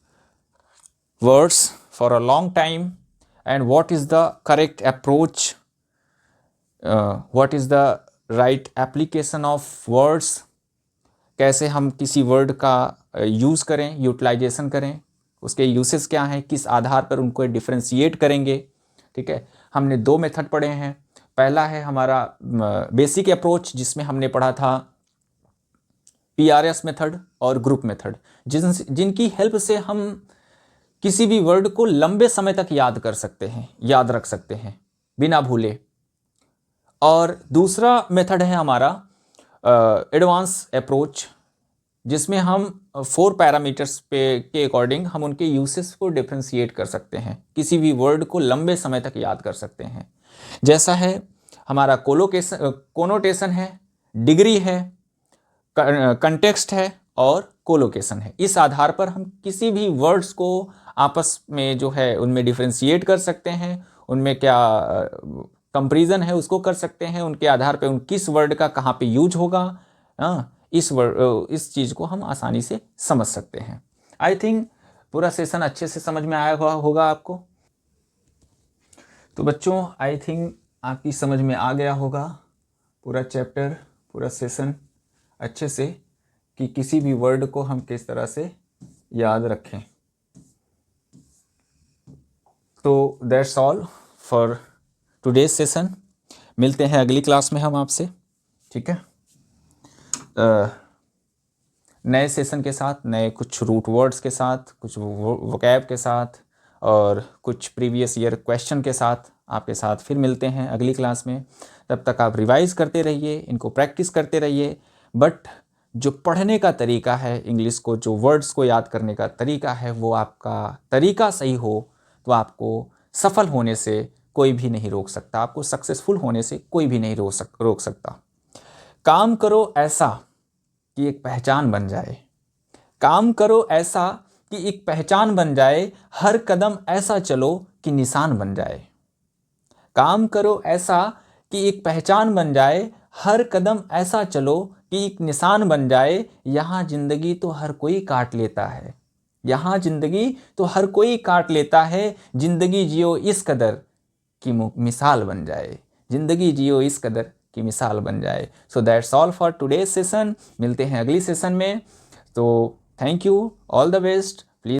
words for a long time, and what is the correct approach, what is the right application of words, कैसे हम किसी word का use करें, utilisation करें, उसके uses क्या हैं, किस आधार पर उनको डिफरेंशिएट करेंगे। ठीक है, हमने 2 मेथड पढ़े हैं। पहला है हमारा बेसिक अप्रोच, जिसमें हमने पढ़ा था PRS मेथड और ग्रुप मेथड, जिनकी हेल्प से हम किसी भी वर्ड को लंबे समय तक याद कर सकते हैं, याद रख सकते हैं बिना भूले। और दूसरा मेथड है हमारा एडवांस अप्रोच, जिसमें हम 4 पैरामीटर्स के अकॉर्डिंग हम उनके यूसेस को डिफरेंशिएट कर सकते हैं, किसी भी वर्ड को लंबे समय तक याद कर सकते हैं। जैसा है हमारा कोनोटेशन है, डिग्री है, कंटेक्स्ट है और कोलोकेशन है। इस आधार पर हम किसी भी वर्ड्स को आपस में जो है उनमें डिफरेंशिएट कर सकते हैं, उनमें क्या कंपैरिजन है उसको कर सकते हैं, उनके आधार पर किस वर्ड का कहाँ पे यूज होगा, इस चीज़ को हम आसानी से समझ सकते हैं। आई थिंक पूरा सेशन अच्छे से समझ में आया होगा आपको। तो बच्चों आई थिंक आपकी समझ में आ गया होगा पूरा चैप्टर, पूरा सेशन अच्छे से, कि किसी भी वर्ड को हम किस तरह से याद रखें। तो that's all for today's session. मिलते हैं अगली क्लास में हम आपसे, ठीक है, नए सेशन के साथ, नए कुछ रूट वर्ड्स के साथ, कुछ वोकैब के साथ और कुछ प्रीवियस ईयर क्वेश्चन के साथ आपके साथ फिर मिलते हैं अगली क्लास में। तब तक आप रिवाइज करते रहिए, इनको प्रैक्टिस करते रहिए। बट जो पढ़ने का तरीका है इंग्लिश को, जो वर्ड्स को याद करने का तरीका है, वो आपका तरीका सही हो तो आपको सफल होने से कोई भी नहीं रोक सकता, आपको सक्सेसफुल होने से कोई भी नहीं रोक सकता। काम करो ऐसा कि एक पहचान बन जाए, काम करो ऐसा कि एक पहचान बन जाए, हर कदम ऐसा चलो कि निशान बन जाए। काम करो ऐसा कि एक पहचान बन जाए, हर कदम ऐसा चलो कि एक निशान बन जाए। यहाँ जिंदगी तो हर कोई काट लेता है, यहाँ जिंदगी तो हर कोई काट लेता है। जिंदगी जियो इस कदर कि मिसाल बन जाए, जिंदगी जियो इस कदर की मिसाल बन जाए। So that's all for today's session. मिलते हैं अगली सेशन में। तो thank you, all the best.